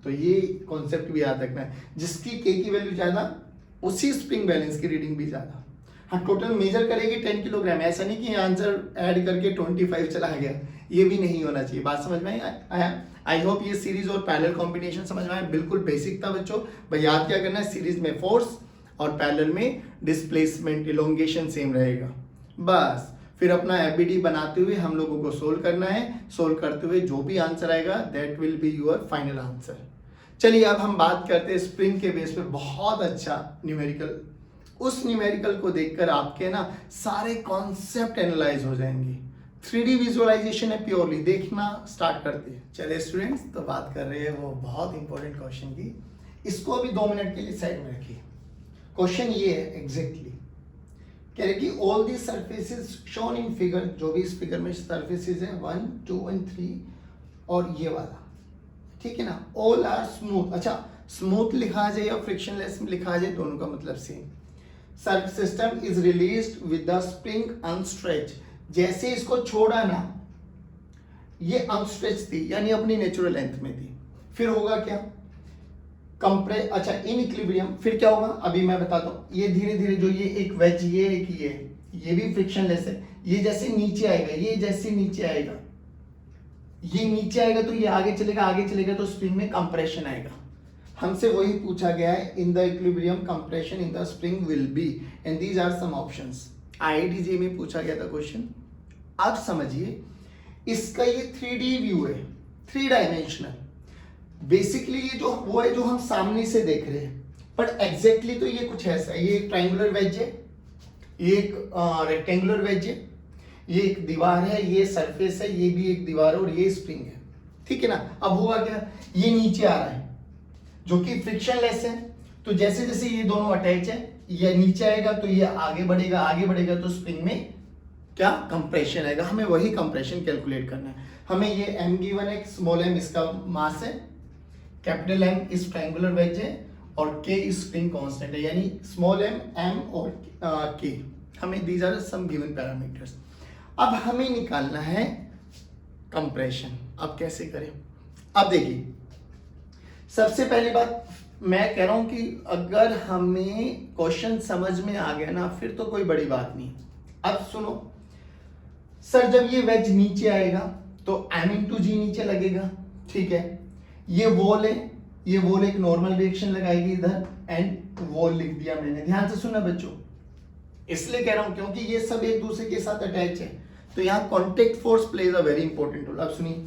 तो ये कॉन्सेप्ट भी याद रखना है, जिसकी K की वैल्यू ज्यादा उसी स्प्रिंग बैलेंस की रीडिंग भी ज्यादा। हाँ टोटल मेजर करेगी 10 किलोग्राम, ऐसा नहीं कि आंसर ऐड करके 25 चला गया, ये भी नहीं होना चाहिए। बात समझ में आया? आई होप ये सीरीज और पैरेलल कॉम्बिनेशन समझ में आया। बिल्कुल बेसिक था बच्चों, भाई याद क्या करना है, सीरीज में फोर्स और पैरेलल में डिस्प्लेसमेंट इलोंगेशन सेम रहेगा बस। फिर अपना एफबीडी बनाते हुए हम लोगों को सोल्व करना है, सोल्व करते हुए जो भी आंसर आएगा that will be your final answer. चलिए अब हम बात करते हैं स्प्रिंग के बेस पे बहुत अच्छा न्यूमेरिकल। उस न्यूमेरिकल को देखकर आपके ना सारे कॉन्सेप्ट एनालाइज हो जाएंगे। 3D विजुअलाइजेशन है, प्योरली देखना स्टार्ट करते हैं। चलिए स्टूडेंट्स, तो बात कर रहे हैं वो बहुत इंपॉर्टेंट क्वेश्चन की, इसको अभी 2 मिनट के लिए साइड में रखिए। क्वेश्चन ये है एग्जैक्टली कह रहे कि all the surfaces shown in figure, जो भी इस फिगर में सर्फेसेस है 1, 2 and 3 और ये वाला, ठीक है ना, ऑल आर स्मूथ। अच्छा, स्मूथ लिखा जाए या फ्रिक्शनलेस लिखा जाए, दोनों का मतलब same. Surf system is released with the spring unstretched, जैसे इसको छोड़ा ना ये अनस्ट्रेच थी यानी अपनी नेचुरल लेंथ में थी, फिर होगा क्या कंप्रेस, अच्छा इन इक्विलिब्रियम, फिर क्या होगा अभी मैं बताता हूं। ये धीरे धीरे जो ये एक वेज, ये एक ये भी फ्रिक्शनलेस है, ये जैसे नीचे आएगा, ये जैसे नीचे आएगा, ये नीचे आएगा तो ये आगे चलेगा, आगे चलेगा तो स्प्रिंग में कंप्रेशन आएगा। हमसे वही पूछा गया है, in the equilibrium compression in the spring will be, and these are some options. IIT में पूछा गया था क्वेश्चन। अब समझिए इसका ये 3D व्यू है, 3 डायमेंशनल। बेसिकली ये जो वो है जो हम सामने से देख रहे हैं, पर एग्जैक्टली तो ये कुछ ऐसा है। ये एक ट्राइंगुलर वेज है, ये एक रेक्टेंगुलर वेज है, ये एक दीवार है, ये सरफेस है, ये भी एक दीवार है और ये स्प्रिंग है, ठीक है ना। अब हुआ क्या, ये नीचे आ रहा है जो कि फ्रिक्शनलेस है, तो जैसे जैसे ये दोनों अटैच है, ये नीचे आएगा तो ये आगे बढ़ेगा, आगे बढ़ेगा तो स्प्रिंग में क्या कंप्रेशन आएगा। हमें वही कंप्रेशन कैलकुलेट करना है। हमें ये m गिवन है, स्मॉल m इसका मास है, capital M is triangular wedge है और K इस स्प्रिंग कांस्टेंट है, यानी स्मॉल m और K, हमें these are some given parameters. अब हमें निकालना है कंप्रेशन। अब कैसे करें, अब देखिए सबसे पहली बात मैं कह रहा हूं कि अगर हमें क्वेश्चन समझ में आ गया ना फिर तो कोई बड़ी बात नहीं। अब सुनो सर, जब ये वेज नीचे आएगा तो m/g नीचे लगेगा, ठीक है। ये वॉल है, ये वॉल एक नॉर्मल रिएक्शन लगाएगी इधर, एंड वॉल लिख दिया मैंने। ध्यान से सुनना बच्चों, इसलिए कह रहा हूं क्योंकि ये सब एक दूसरे के साथ अटैच है, तो यहाँ contact force plays a very important role. अब सुनिए,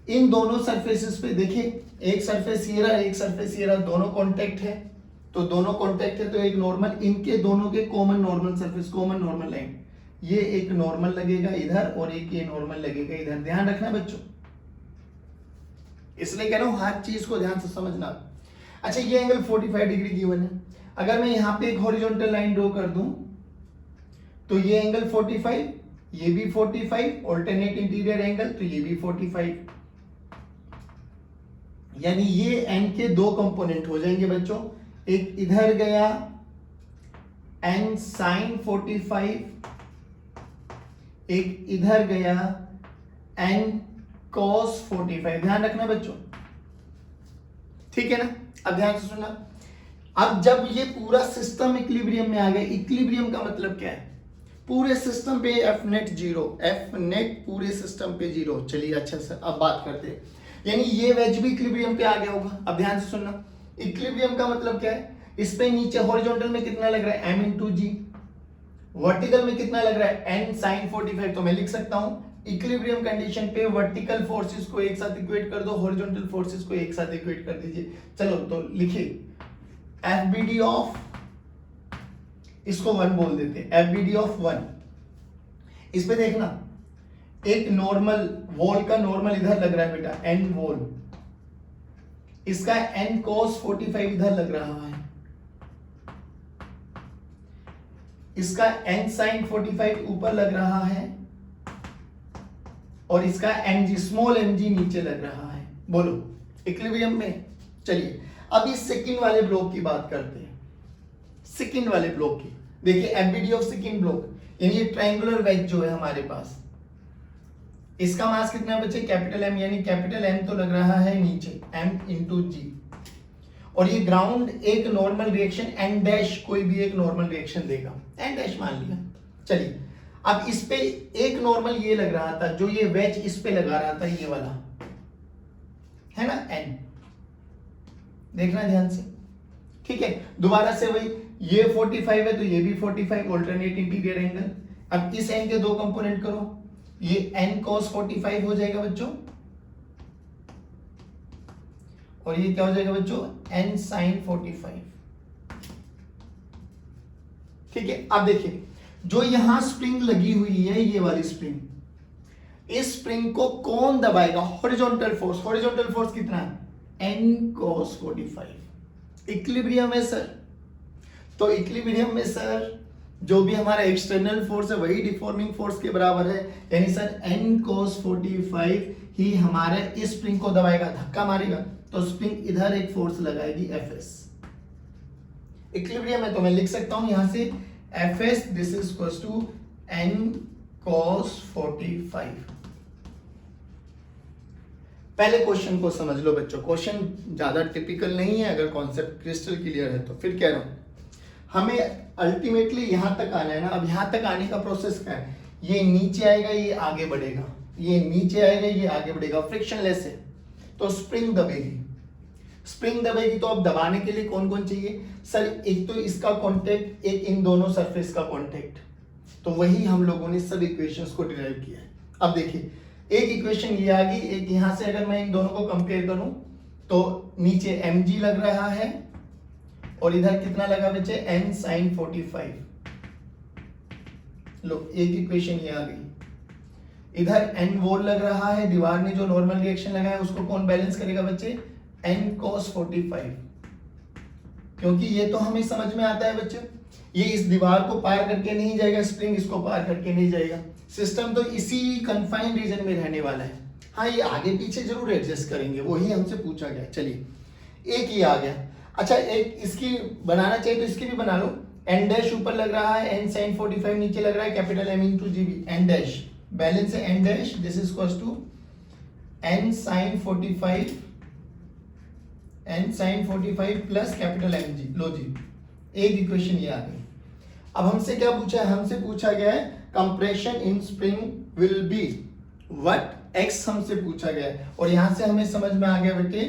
इन दोनों सरफेसेस पे देखिए, एक सरफेस ये रहा, एक सरफेस ये रहा, दोनों कॉन्टेक्ट है, तो दोनों कॉन्टेक्ट है तो एक नॉर्मल, इनके दोनों के common normal surface, common normal line, ये एक नॉर्मल लगेगा इधर और एक ये नॉर्मल लगेगा इधर। ध्यान रखना बच्चों, इसलिए कह रहा हूं हर चीज को ध्यान से समझना। अच्छा, ये एंगल 45 डिग्री गिवन है, अगर मैं यहां पे एक हॉरिजॉन्टल लाइन ड्रॉ कर दूं तो ये एंगल 45, ये भी 45, ऑल्टरनेट इंटीरियर एंगल, तो ये भी 45, यानी ये एन के 2 कंपोनेंट हो जाएंगे बच्चों। एक इधर गया एन साइन 45, एक इधर गया एन cos 45। ध्यान रखना बच्चों, ठीक है ना। अब ध्यान से सुनना, अब जब ये पूरा सिस्टम इक्विलिब्रियम में आ गया, इक्विलिब्रियम का मतलब क्या है, पूरे सिस्टम पे एफ नेट 0, एफ नेट पूरे सिस्टम पे 0। चलिए अच्छा से अब बात करते हैं, यानी ये वेज भी इक्विलिब्रियम पे आ गया होगा। अब ध्यान से सुनना, इक्विलिब्रियम का मतलब क्या है, इस पे नीचे हॉरिजॉन्टल में कितना लग रहा है m/g, वर्टिकल में कितना लग रहा है n sin 45। तो मैं लिख सकता हूं इक्विलिब्रियम कंडीशन पे वर्टिकल फोर्सेस को एक साथ इक्वेट कर दो, हॉरिजॉन्टल फोर्सेस को एक साथ इक्वेट कर दीजिए। चलो तो लिखिए FBD ऑफ, इसको 1 बोल देते हैं, FBD ऑफ 1। इस पे देखना एक नॉर्मल वॉल का नॉर्मल इधर लग रहा है बेटा, n वॉल, इसका n cos 45 इधर लग रहा है, इसका n sin 45 ऊपर लग रहा है और इसका mg स्मॉल mg नीचे लग रहा है। बोलो इक्विलिब्रियम में। चलिए अब इस सेकंड वाले ब्लॉक की बात करते हैं, सेकंड वाले ब्लॉक की। देखिए FBD ऑफ सेकंड ब्लॉक, यानी ये ट्रायंगुलर वेज जो है हमारे पास, इसका मास कितना बचे, कैपिटल M, यानी कैपिटल M तो लग रहा है नीचे m/g, और ये ग्राउंड एक नॉर्मल रिएक्शन n डैश, कोई भी एक नॉर्मल रिएक्शन देगा, n डैश मान लिया। चलिए अब इस पे एक नॉर्मल ये लग रहा था, जो ये वेज इस पे लगा रहा था, ये वाला, है ना n, देखना ध्यान से, ठीक है। दोबारा से वही, ये 45 है तो ये भी 45, ऑल्टरनेट इंटीरियर एंगल। अब इस n के दो कंपोनेंट करो, ये n cos 45 हो जाएगा बच्चों, और ये क्या हो जाएगा बच्चों, n sin 45, ठीक है। अब देखिए, जो यहां स्प्रिंग लगी हुई है, ये वाली स्प्रिंग, इस स्प्रिंग को कौन दबाएगा, हॉरिजॉन्टल फोर्स। हॉरिजॉन्टल फोर्स कितना है, n cos 45। इक्विलिब्रियम है सर, तो इक्विलिब्रियम में सर जो भी हमारा एक्सटर्नल फोर्स है वही डिफॉर्मिंग फोर्स के बराबर है, यानी सर n cos 45 ही हमारे इस स्प्रिंग को दबाएगा, धक्का मारेगा, तो स्प्रिंग इधर एक फोर्स लगाएगी Fs। इक्विलिब्रियम है तो मैं लिख सकता हूं यहां से Fs this is equals to n cos 45। पहले क्वेश्चन को समझ लो बच्चों, क्वेश्चन ज्यादा टिपिकल नहीं है, अगर कॉन्सेप्ट क्रिस्टल क्लियर है तो। फिर कह रहा हूं हमें अल्टीमेटली यहां तक आना है ना। अब यहां तक आने का प्रोसेस क्या है, ये नीचे आएगा, ये आगे बढ़ेगा, ये नीचे आएगा, ये आगे बढ़ेगा, फ्रिक्शनलेस है, तो स्प्रिंग दबेगी। स्प्रिंग दबेगी तो अब दबाने के लिए कौन कौन चाहिए सर, एक तो इसका कांटेक्ट, एक इन दोनों सरफेस का कांटेक्ट, तो वही हम लोगों ने सब इक्वेशंस को डिराइव किया है। अब देखिए, एक इक्वेशन ये आ गई, एक यहां से अगर मैं इन दोनों को कंपेयर करूं तो नीचे mg लग रहा है और इधर कितना लगा बच्चे, n sin 45। लो एक इक्वेशन ये आ गई, इधर n वोल्ट लग रहा है, दीवार ने जो नॉर्मल रिएक्शन लगाया उसको कौन बैलेंस करेगा बच्चे, n cos 45। क्योंकि ये तो हमें समझ में आता है बच्चे, ये इस दीवार को पार करके नहीं जाएगा, स्प्रिंग इसको पार करके नहीं जाएगा, सिस्टम तो इसी कन्फाइंड रीजन में रहने वाला है। हाँ, ये आगे पीछे जरूर एडजस्ट करेंगे, वही हमसे पूछा गया। चलिए एक ये आ गया। अच्छा, एक इसकी बनाना चाहिए तो इसकी भी बना लो, n डैश ऊपर लग रहा है, n sin 45 नीचे लग रहा है, कैपिटल M इंटू जी बी, n डैश बैलेंस है, n dash this is equals to n sin 45, n sin 45 plus capital M g. लो जी, एक इक्वेशन ये आ गई। अब हमसे क्या पूछा है, हमसे पूछा गया है compression in spring will be what, x हमसे पूछा गया है, और यहां से हमें समझ में आ गया बेटे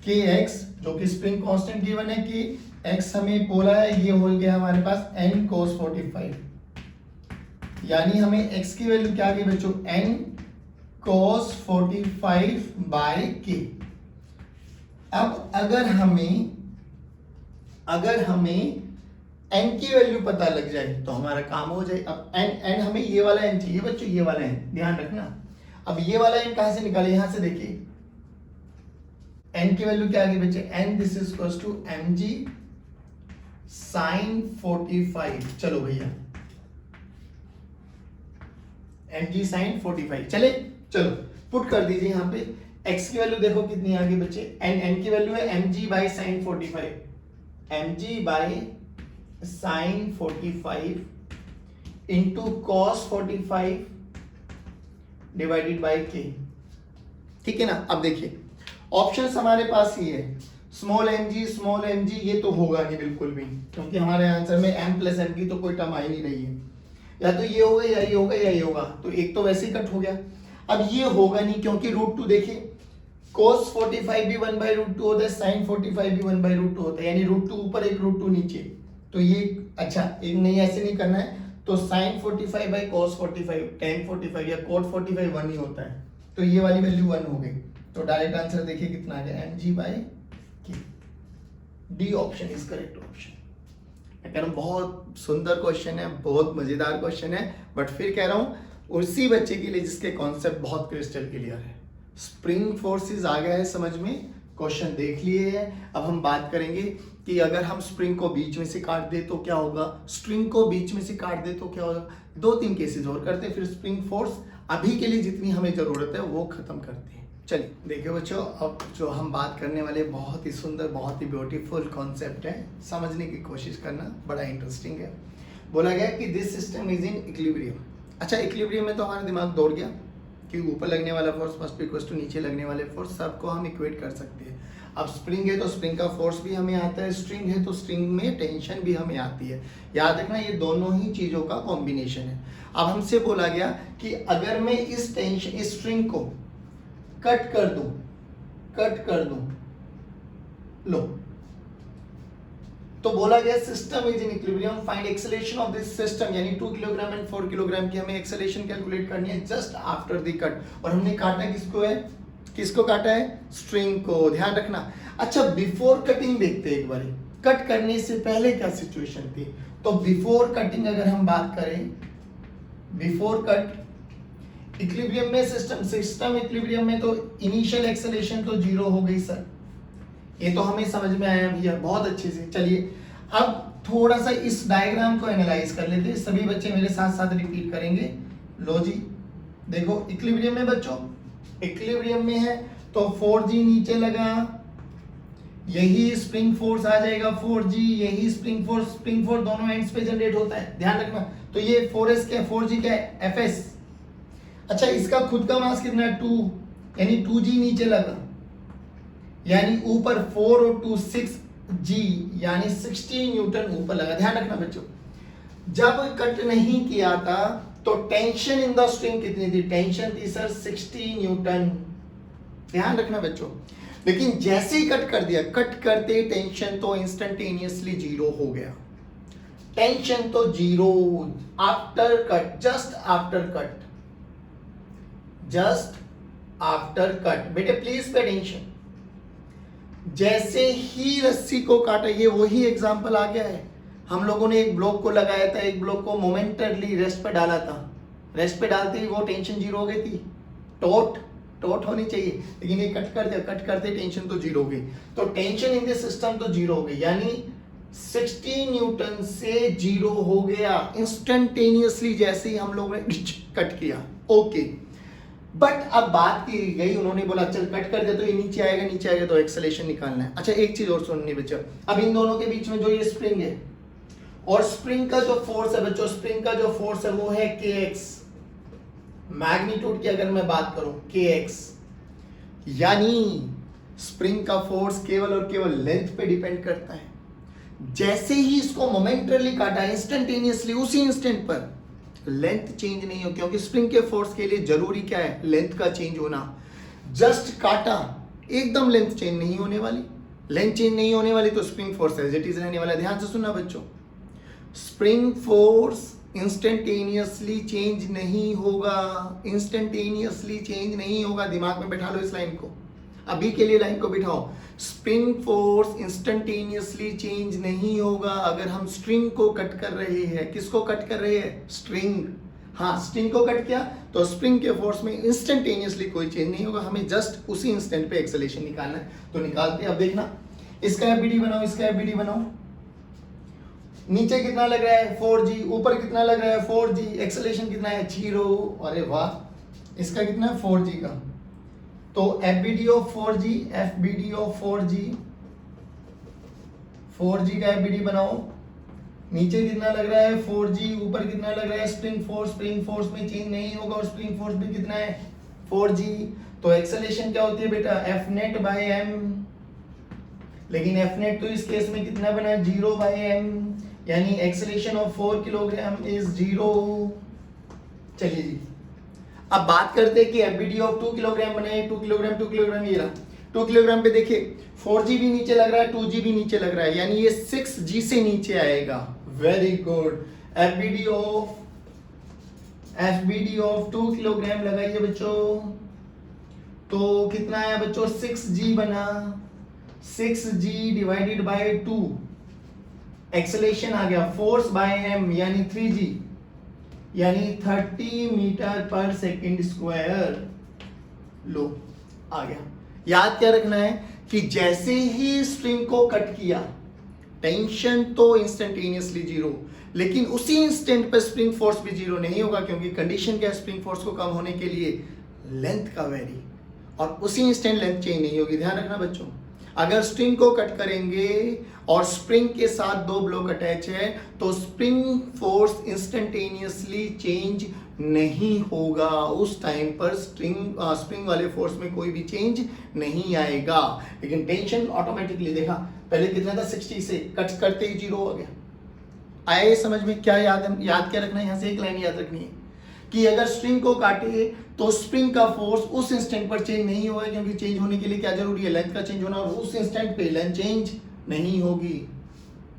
कि x जो कि स्प्रिंग कांस्टेंट गिवन है, कि x हमें बोला है, ये हो गया हमारे पास n cos 45, यानी हमें x की वैल्यू क्या आ गई बच्चों, n cos 45 बाय k। अब अगर हमें n की वैल्यू पता लग जाए तो हमारा काम हो जाए। अब n हमें ये वाला n चाहिए बच्चों, ये वाला n ध्यान रखना। अब ये वाला n कहां से निकाले, यहां से देखिए n की वैल्यू क्या आ गई बच्चे, n this is equals to mg sin 45। चलो भैया mg sin 45, चलो पुट कर दीजिए यहाँ पे। x की वैल्यू देखो कितनी आ गई बच्चे, n की वैल्यू है mg by sin 45, mg by sin 45 into cos 45 divided by k, ठीक है ना। अब देखिए ऑप्शंस हमारे पास ही है, स्मॉल mg ये तो होगा नहीं बिल्कुल भी, क्योंकि हमारे आंसर में m प्लस m की तो कोई टर्म आ ही नहीं रही है, या तो ये होगा या ये होगा या ये होगा, तो एक तो वैसे ही कट हो गया। अब ये होगा नहीं क्योंकि √2 देखिए, cos 45 भी 1/√2 होता है, sin 45 भी 1/√2 होता है, यानी √2 ऊपर एक √2 नीचे, तो ये अच्छा एक नहीं, ऐसे नहीं करना है, तो sin 45 बाई cos 45, tan 45 या cot 45 1 ही होता है, तो ये वाली वैल्यू 1 हो गई, तो डायरेक्ट आंसर देखिए कितना आ गया, mg by k। D option is correct option. मैं कह रहा हूँ बहुत सुंदर क्वेश्चन है, बहुत मजेदार क्वेश्चन है, बट फिर कह रहा हूँ उसी बच्चे के लिए जिसके कॉन्सेप्ट बहुत क्रिस्टल क्लियर है। स्प्रिंग फोर्सेस आ गया है समझ में, क्वेश्चन देख लिए है। अब हम बात करेंगे कि अगर हम स्प्रिंग को बीच में से काट दे तो क्या होगा, स्ट्रिंग को बीच में से काट दे तो क्या होगा, 2-3 केसेस और करते हैं, फिर स्प्रिंग फोर्स अभी के लिए जितनी हमें जरूरत है वो खत्म करते हैं। चलिए देखिए बच्चों, अब जो हम बात करने वाले बहुत ही सुंदर, बहुत ही ब्यूटीफुल कॉन्सेप्ट है, समझने की कोशिश करना, बड़ा इंटरेस्टिंग है। बोला गया कि this system is in equilibrium. अच्छा, इक्विलिब्रियम में तो हमारा दिमाग दौड़ गया कि ऊपर लगने वाला force must be equals to नीचे लगने वाले फोर्स, सबको हम इक्वेट कर सकते हैं। अब स्प्रिंग है तो स्प्रिंग का फोर्स भी हमें आता है, स्ट्रिंग है तो स्ट्रिंग में टेंशन भी हमें आती है। याद रखना ये दोनों ही चीज़ों का कॉम्बिनेशन है। अब हमसे बोला गया कि अगर मैं इस स्ट्रिंग को कट कर दूं, कट कर दूं, लो, तो बोला गया system is in equilibrium, find acceleration of this system, यानी 2 किलोग्राम एंड 4 किलोग्राम की हमें एक्सेलरेशन कैलकुलेट करनी है जस्ट आफ्टर द कट। और हमने काटा किसको है, किसको काटा है, स्ट्रिंग को, ध्यान रखना। अच्छा बिफोर कटिंग देखते हैं एक बार, कट करने से पहले क्या सिचुएशन थी। तो बिफोर कटिंग अगर हम बात करें, बिफोर कट इक्विलिब्रियम में सिस्टम इक्विलिब्रियम में तो इनिशियल एक्सेलरेशन तो 0 हो गई सर, ये तो हमें समझ में आया भैया बहुत अच्छे से। चलिए अब थोड़ा सा इस डायग्राम को एनालाइज कर लेते हैं, सभी बच्चे मेरे साथ साथ रिपीट करेंगे। लो जी देखो इक्विलिब्रियम में बच्चों, इक्विलिब्रियम में है तो 4G नीचे लगा, यही स्प्रिंग फोर्स आ जाएगा 4G, यही स्प्रिंग फोर्स दोनों एंड्स पे जनरेट होता है, ध्यान रखना। तो ये 4S क्या है, 4G क्या है, FS। अच्छा इसका खुद का मास कितना है 2, यानी 2G नीचे लगा, यानी ऊपर 4 और 2 6G, यानी 60 न्यूटन ऊपर लगा। ध्यान रखना बच्चों, जब कट नहीं किया था तो टेंशन इन द स्ट्रिंग कितनी थी, टेंशन थी सर 60 न्यूटन, ध्यान रखना बच्चों। लेकिन जैसे ही कट कर दिया, कट करते टेंशन तो इंस्टेंटेनियसली 0 हो गया, टेंशन तो 0 after cut, just after cut, just after cut. बेटे प्लीज पे टेंशन, जैसे ही रस्सी को काटा, ये वही एग्जांपल आ गया है, हम लोगों ने एक ब्लॉक को लगाया था, एक ब्लॉक को मोमेंटरली रेस्ट पे डाला था, रेस्ट पे डालते ही वो टेंशन 0 हो गई थी, टोट होनी चाहिए, लेकिन ये कट कर दिया, कट करते टेंशन तो 0 हो गई। तो टेंशन इन दिस सिस्टम तो 0 हो गई, यानी 60 न्यूटन से 0 हो गया इंस्टेंटेनियसली जैसे ही हम लोगों ने कट किया। ओके बट अब बात की गई, उन्होंने बोला चल कट कर दे तो ये नीचे आएगा तो एक्सेलरेशन निकालना है। अच्छा एक चीज और सुननी बच्चों, अब इन दोनों के बीच में जो ये स्प्रिंग है और स्प्रिंग का जो फोर्स है बच्चों, स्प्रिंग का जो फोर्स है वो है kx, मैग्नीट्यूड की अगर मैं बात करूं kx, यानी स्प्रिंग का फोर्स केवल और केवल लेंथ पे डिपेंड करता है। जैसे ही इसको मोमेंटरली काटा, इंस्टेंटेनियसली उसी इंस्टेंट पर लेंथ चेंज नहीं हो, क्योंकि स्प्रिंग के फोर्स के लिए जरूरी क्या है, लेंथ का चेंज होना। जस्ट काटा, एकदम लेंथ चेंज नहीं होने वाली, लेंथ चेंज नहीं होने वाली तो spring force as it is रहने वाला। ध्यान से सुनना बच्चों, स्प्रिंग फोर्स इंस्टेंटेनियसली चेंज नहीं होगा, इंस्टेंटेनियसली चेंज नहीं होगा, दिमाग में बैठा लो इस लाइन को, अभी के लिए लाइन को बिठाओ। स्प्रिंग फोर्स इंस्टेंटेनियसली चेंज नहीं होगा अगर हम स्ट्रिंग को कट कर रहे हैं। किसको कट कर रहे हैं, स्ट्रिंग, हाँ स्ट्रिंग को कट किया तो स्प्रिंग के फोर्स में इंस्टेंटेनियसली कोई चेंज नहीं होगा, हमें जस्ट उसी इंस्टेंट पे एक्सेलरेशन निकालना है। तो निकालते हैं, अब देखना इसका एफबीडी बनाओ, इसका एफबीडी बनाओ। नीचे कितना लग रहा है 4G, ऊपर कितना लग रहा है 4G, एक्सेलरेशन कितना है 0, अरे वाह। इसका कितना है 4G का, तो FBD of 4G, FBD of 4G, 4G का FBD बनाओ। नीचे कितना लग रहा है 4G, ऊपर कितना लग रहा है स्प्रिंग फोर्स में चेंज नहीं होगा और स्प्रिंग फोर्स भी कितना है 4G। तो एक्सेलरेशन क्या होती है बेटा, F नेट बाय M, लेकिन F नेट तो इस केस में कितना बना 0 बाय M, यानी एक्सेलरेशन ऑफ 4 किलोग्राम इज 0। चलिए जी अब बात करते हैं कि एफबीडी ऑफ 2 किलोग्राम बने, 2 किलोग्राम ये रहा, 2 किलोग्राम पे देखिए 4G भी नीचे लग रहा है, 2G भी नीचे लग रहा है, यानी ये 6G से नीचे आएगा। Very good, FBD of 2 kilogram लगाइए बच्चों, तो कितना आया बच्चों 6G बना, 6G डिवाइडेड बाय 2, एक्सेलरेशन आ गया फोर्स बाय M यानी 3G, यानी 30 मीटर पर सेकंड स्क्वायर। लो आ गया। याद क्या रखना है कि जैसे ही स्ट्रिंग को कट किया टेंशन तो इंस्टेंटेनियसली 0, लेकिन उसी इंस्टेंट पर स्प्रिंग फोर्स भी 0 नहीं होगा, क्योंकि कंडीशन क्या है स्प्रिंग फोर्स को कम होने के लिए, लेंथ का वेरी, और उसी इंस्टेंट लेंथ चेंज नहीं होगी। ध्यान रखना बच्चों, अगर स्ट्रिंग को कट करेंगे और स्प्रिंग के साथ 2 ब्लॉक अटैच है तो स्प्रिंग फोर्स इंस्टेंटेनियसली चेंज नहीं होगा, उस टाइम पर स्प्रिंग वाले फोर्स में कोई भी चेंज नहीं आएगा, लेकिन टेंशन ऑटोमेटिकली देखा पहले कितना था 60 से, कट करते ही 0 हो गया। आए समझ में क्या याद क्या रखना है, यहां से एक लाइन याद रखनी है कि अगर स्प्रिंग को काटे तो स्प्रिंग का फोर्स उस इंस्टेंट पर चेंज नहीं होगा, क्योंकि चेंज होने के लिए क्या जरूरी है, लेंथ का चेंज होना, और उस इंस्टेंट पे लेंथ चेंज नहीं होगी।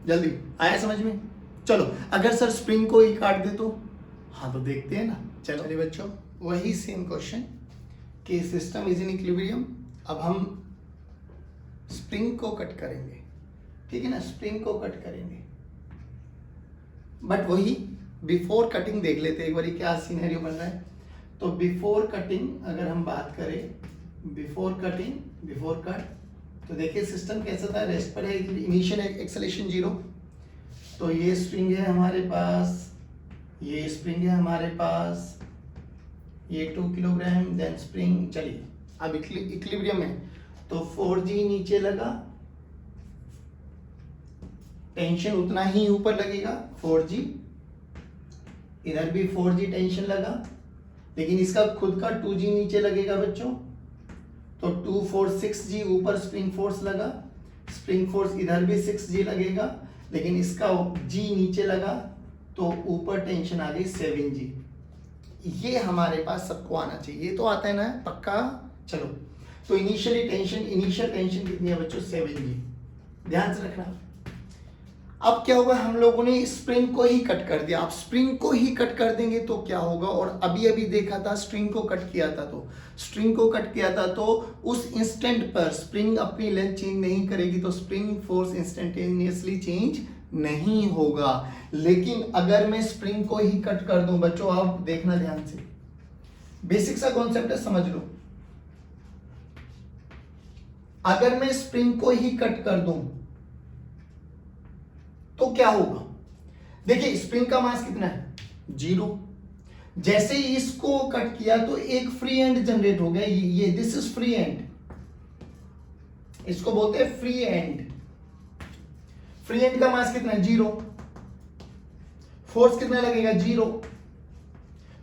जल्दी आया समझ में? चलो अगर सर स्प्रिंग को ही काट दे तो, हाँ तो देखते हैं ना। चलो बच्चों वही सेम क्वेश्चन कि सिस्टम इज इन इक्विलिब्रियम। अब हम स्प्रिंग को कट करेंगे, ठीक है ना, स्प्रिंग को कट करेंगे, बट वही बिफोर कटिंग देख लेते हैं एक बार क्या सिनेरियो बन रहा है। तो बिफोर कटिंग अगर हम बात करें, बिफोर कट, तो देखिए सिस्टम कैसा था, रेस्ट पर है, इनिशियल एक्सेलरेशन 0, तो ये स्प्रिंग है हमारे पास, ये स्प्रिंग है हमारे पास, ये 2 किलोग्राम, देन स्प्रिंग, चलिए अब इक्विलिब्रियम है, तो 4G नीचे लगा, टेंशन उतना ही ऊपर लगेगा 4G, इधर भी 4G टेंशन लगा, लेकिन इसका खुद का 2G नीचे लगेगा बच्चों, तो 2 4 6G ऊपर स्प्रिंग फोर्स लगा, स्प्रिंग फोर्स इधर भी 6G लगेगा, लेकिन इसका G नीचे लगा, तो ऊपर टेंशन आ गई 7G। ये हमारे पास सबको आना चाहिए, ये तो आता है ना पक्का। चलो तो इनिशियल टेंशन कितनी है बच्चों, 7G, ध्यान से रखना। अब क्या होगा, हम लोगों ने स्प्रिंग को ही कट कर दिया, आप स्प्रिंग को ही कट कर देंगे तो क्या होगा, और अभी अभी देखा था स्प्रिंग को कट किया था, तो उस इंस्टेंट पर स्प्रिंग अपनी लेंथ चेंज नहीं करेगी, तो स्प्रिंग फोर्स इंस्टेंटेनियसली चेंज नहीं होगा। लेकिन अगर मैं स्प्रिंग को ही कट कर दूं बच्चों, आप देखना ध्यान से, बेसिक सा कॉन्सेप्ट है, समझ लो। अगर मैं स्प्रिंग को ही कट कर दूं तो क्या होगा, देखिए स्प्रिंग का मास कितना है, 0, जैसे ही इसको कट किया तो एक फ्री एंड जनरेट हो गया, ये दिस इज फ्री एंड, इसको बोलते हैं फ्री एंड। फ्री एंड का मास कितना है, 0, फोर्स कितना लगेगा, 0,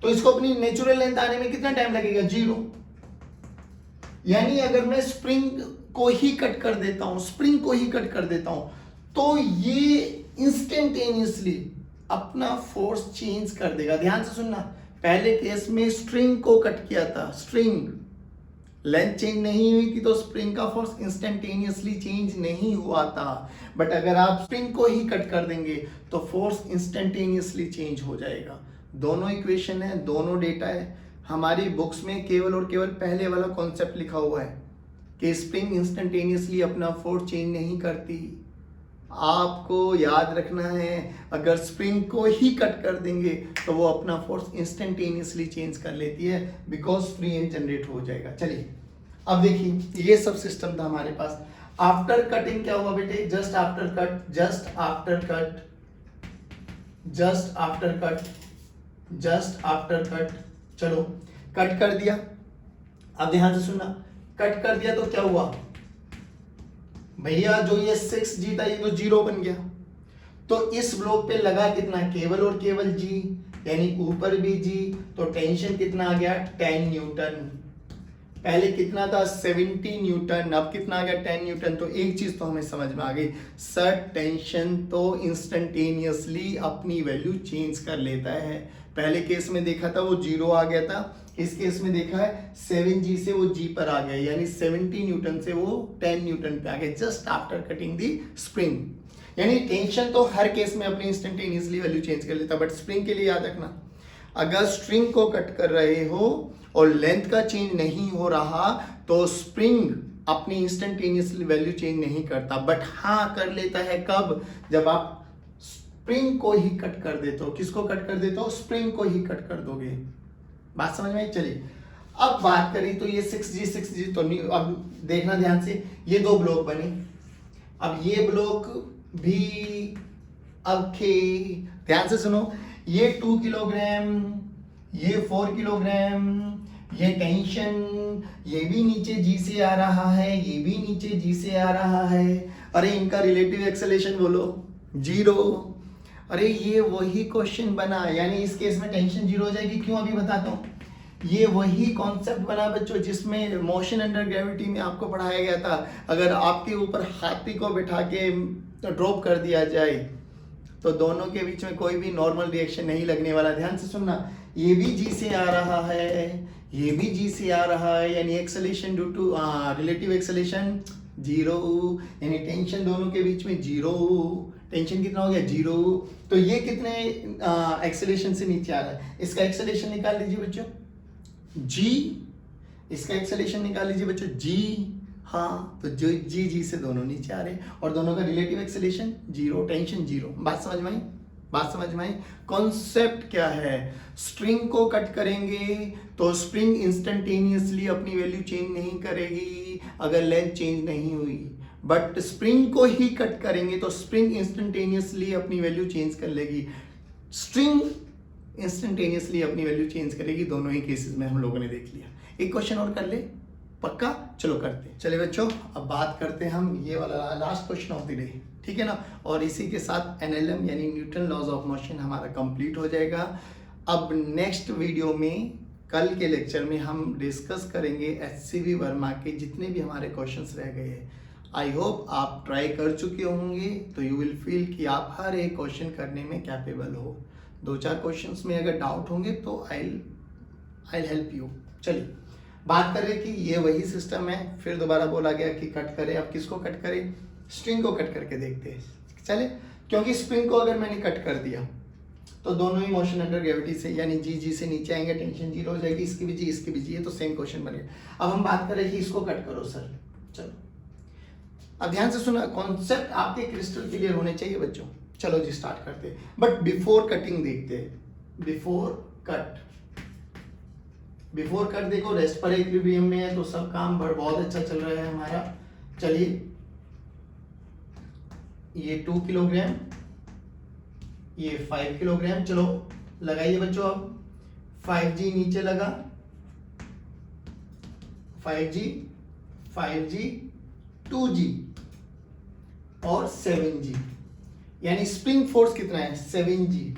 तो इसको अपनी नेचुरल लेंथ आने में कितना टाइम लगेगा, 0। यानी अगर मैं स्प्रिंग को ही कट कर देता हूं, तो ये इंस्टेंटेनियसली अपना फोर्स चेंज कर देगा। ध्यान से सुनना, पहले केस में स्ट्रिंग को कट किया था, स्ट्रिंग लेंथ चेंज नहीं हुई थी, तो स्प्रिंग का फोर्स इंस्टेंटेनियसली चेंज नहीं हुआ था। बट अगर आप स्प्रिंग को ही कट कर देंगे तो फोर्स इंस्टेंटेनियसली चेंज हो जाएगा। दोनों इक्वेशन है, दोनों डेटा है, हमारी बुक्स में केवल और केवल पहले वाला कॉन्सेप्ट लिखा हुआ है कि स्प्रिंग इंस्टेंटेनियसली अपना फोर्स चेंज नहीं करती। आपको याद रखना है, अगर स्प्रिंग को ही कट कर देंगे तो वो अपना फोर्स इंस्टेंटेनियसली चेंज कर लेती है, बिकॉज फ्री एंड जनरेट हो जाएगा। चलिए अब देखिए, ये सब सिस्टम था हमारे पास। आफ्टर कटिंग क्या हुआ बेटे, जस्ट आफ्टर कट, चलो कट कर दिया। अब ध्यान से सुनना, कट कर दिया तो क्या हुआ भैया, जो ये 6G था ये तो 0 बन गया, तो इस ब्लॉक पे लगा कितना, केवल और केवल G, यानी ऊपर भी G, तो टेंशन कितना आ गया, 10 न्यूटन। पहले कितना था, 70 न्यूटन, अब कितना आ गया, 10 न्यूटन। तो एक चीज तो हमें समझ में आ गई, सर टेंशन तो इंस्टेंटेनियसली अपनी वैल्यू चेंज कर लेता है। पहले केस में देखा था वो 0 आ गया था, इस केस में देखा है 7G से वो G पर आ गया, यानी 70 न्यूटन से वो 10 न्यूटन पे आ गया, जस्ट आफ्टर कटिंग दी स्प्रिंग। यानी टेंशन तो हर केस में अपनी इंस्टेंटेनियसली वैल्यू चेंज कर लेता, बट स्प्रिंग के लिए याद रखना, अगर स्ट्रिंग को कट कर रहे हो और लेंथ का चेंज नहीं हो रहा तो स्प्रिंग अपनी इंस्टेंटेनियसली वैल्यू चेंज नहीं करता, बट हाँ कर लेता है कब, जब आप स्प्रिंग को ही कट कर देते हो। किसको कट कर देते हो, स्प्रिंग को ही कट कर दोगे। बात समझ में आई? चलिए अब बात करें तो ये 6G तो नहीं, अब देखना ध्यान से, ये 2 ब्लॉक बने, अब ये ब्लॉक भी, अब ध्यान से सुनो, ये 2 किलोग्राम, ये 4 किलोग्राम, ये टेंशन, ये भी नीचे G से आ रहा है, ये भी नीचे G से आ रहा है, अरे इनका रिलेटिव एक्सेलरेशन बोलो 0। अरे ये वही क्वेश्चन बना, यानी इस केस में टेंशन 0 हो जाएगी, क्यों अभी बताता हूँ। ये वही कॉन्सेप्ट बना बच्चों जिसमें मोशन अंडर ग्रेविटी में आपको पढ़ाया गया था। अगर आपके ऊपर हाथी को बिठा के ड्रॉप कर दिया जाए तो दोनों के बीच में कोई भी नॉर्मल रिएक्शन नहीं लगने वाला। ध्यान से सुनना, ये भी जी से आ रहा है, ये भी जी से आ रहा है, यानी acceleration due to relative acceleration zero, यानी टेंशन दोनों के बीच में जीरो। टेंशन कितना हो गया? जीरो। तो ये कितने एक्सेलेरेशन से नीचे आ रहा है? इसका एक्सेलेरेशन निकाल लीजिए बच्चों, जी। इसका एक्सेलेरेशन निकाल लीजिए बच्चों, जी। हाँ, तो जो जी से दोनों नीचे आ रहे हैं और दोनों का relative acceleration zero, tension zero. बात समझ में आई? बात समझ में आई? कॉन्सेप्ट क्या है? स्ट्रिंग को कट करेंगे तो स्प्रिंग इंस्टेंटेनियसली अपनी वैल्यू चेंज नहीं करेगी अगर लेंथ चेंज नहीं हुई, बट स्प्रिंग को ही कट करेंगे तो स्प्रिंग इंस्टेंटेनियसली अपनी वैल्यू चेंज कर लेगी, स्ट्रिंग इंस्टेंटेनियसली अपनी वैल्यू चेंज करेगी। दोनों ही केसेस में हम लोगों ने देख लिया। एक क्वेश्चन और कर ले, पक्का? चलो करते हैं। चलिए बच्चों, अब बात करते हैं हम ये वाला last question of the day, ठीक है ना। और इसी के साथ एनएलएम यानी न्यूटन लॉज ऑफ मोशन हमारा कंप्लीट हो जाएगा। अब नेक्स्ट वीडियो में, कल के लेक्चर में हम डिस्कस करेंगे एचसीवी वर्मा के जितने भी हमारे क्वेश्चंस रह गए हैं। आई होप आप ट्राई कर चुके होंगे, तो यू विल फील कि आप हर एक क्वेश्चन करने में कैपेबल हो। 2-4 क्वेश्चंस में अगर डाउट होंगे तो आई हेल्प यू। चलिए बात करें कि ये वही सिस्टम है, फिर दोबारा बोला गया कि कट करें। अब किसको कट करें? स्ट्रिंग को कट करके देखते हैं। चले, क्योंकि स्प्रिंग को अगर मैंने कट कर दिया तो दोनों ही मोशन अंडर ग्रेविटी से यानी जी से नीचे आएंगे, टेंशन जीरो हो जाएगी, इसकी भी जी इसकी भी जी है, तो सेम क्वेश्चन बनेगा। अब हम बात करें कि इसको कट करो सर। चलो अब ध्यान से सुना, कॉन्सेप्ट आपके क्रिस्टल क्लियर होने चाहिए बच्चों। चलो जी स्टार्ट करते हैं, बट बिफोर कटिंग देखते हैं। बिफोर कट देखो, रेस्ट पर इक्विलिब्रियम में है तो सब काम बहुत अच्छा चल रहा है हमारा। चलिए, ये 2 किलोग्राम, ये 5 किलोग्राम। चलो लगाइए बच्चों। अब 5G नीचे लगा, 5G 2G और 7G, यानी स्प्रिंग फोर्स कितना है? 7G।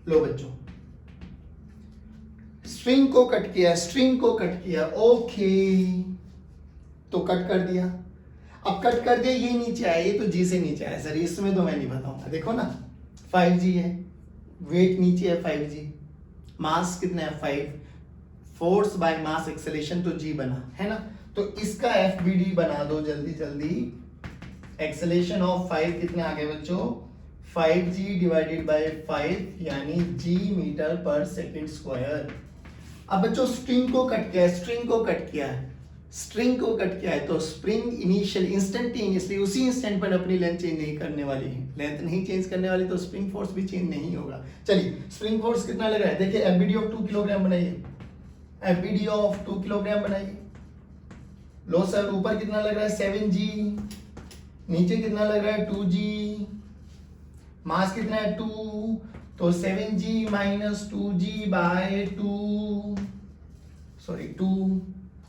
लो बच्चों, स्ट्रिंग को कट किया, ओके, तो कट कर दिया। अब कट कर दिया, ये नीचे आया, ये तो जी से नीचे आया सर, इसमें तो मैं नहीं बताऊंगा। देखो ना, 5G है, वेट नीचे है 5G, मास कितना है? 5, फोर्स बाय मास एक्सेलेरेशन तो G बना है ना, तो इसका FBD बना दो जल्दी। एक्सेलेरेशन ऑफ 5 कितने आ गए बच्चों? 5G डिवाइडेड बाय 5 यानी G मीटर पर सेकेंड स्क्वायर। अब बच्चों स्ट्रिंग को कट किया है तो स्प्रिंग इनिशियल इंस्टेंटेनियसली उसी इंस्टेंट पर अपनी लेंथ चेंज नहीं करने वाली है। लेंथ नहीं चेंज करने वाली तो स्प्रिंग फोर्स भी चेंज नहीं होगा। चलिए, स्प्रिंग फोर्स कितना लग रहा है? देखिए, FBD ऑफ 2 किलोग्राम बनाइए, FBD ऑफ 2 किलोग्राम बनाइए। लो सर, ऊपर कितना लग रहा है? 7G, नीचे कितना लग रहा है? 2G, मास कितना है? 2, तो 7G माइनस 2G बाय 2,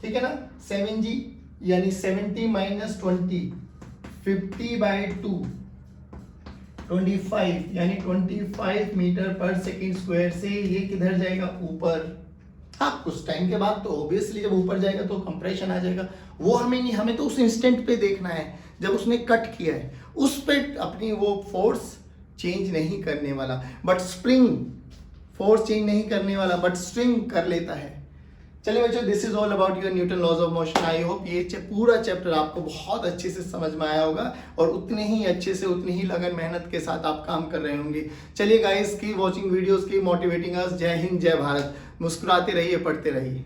ठीक है ना। 7G यानी 70 माइनस 20, 50 बाय 2, 25 यानी 25 मीटर पर सेकेंड स्क्वायर से ये किधर जाएगा? ऊपर। हाँ, कुछ टाइम के बाद तो ऑब्वियसली जब ऊपर जाएगा तो कंप्रेशन आ जाएगा, वो हमें नहीं, हमें तो उस इंस्टेंट पे देखना है जब उसने कट किया है, उस पे अपनी वो फोर्स चेंज नहीं करने वाला, बट स्प्रिंग फोर्स चेंज नहीं करने वाला, बट स्ट्रिंग कर लेता है। चलिए बच्चों, this is all about your Newton laws of motion. I hope ये पूरा चैप्टर आपको बहुत अच्छे से समझ में आया होगा और उतने ही अच्छे से, उतनी ही लगन मेहनत के साथ आप काम कर रहे होंगे। चलिए गाइस, की वॉचिंग वीडियोस, की मोटिवेटिंग अस। जय हिंद, जय भारत। मुस्कुराते रहिए, पढ़ते रहिए।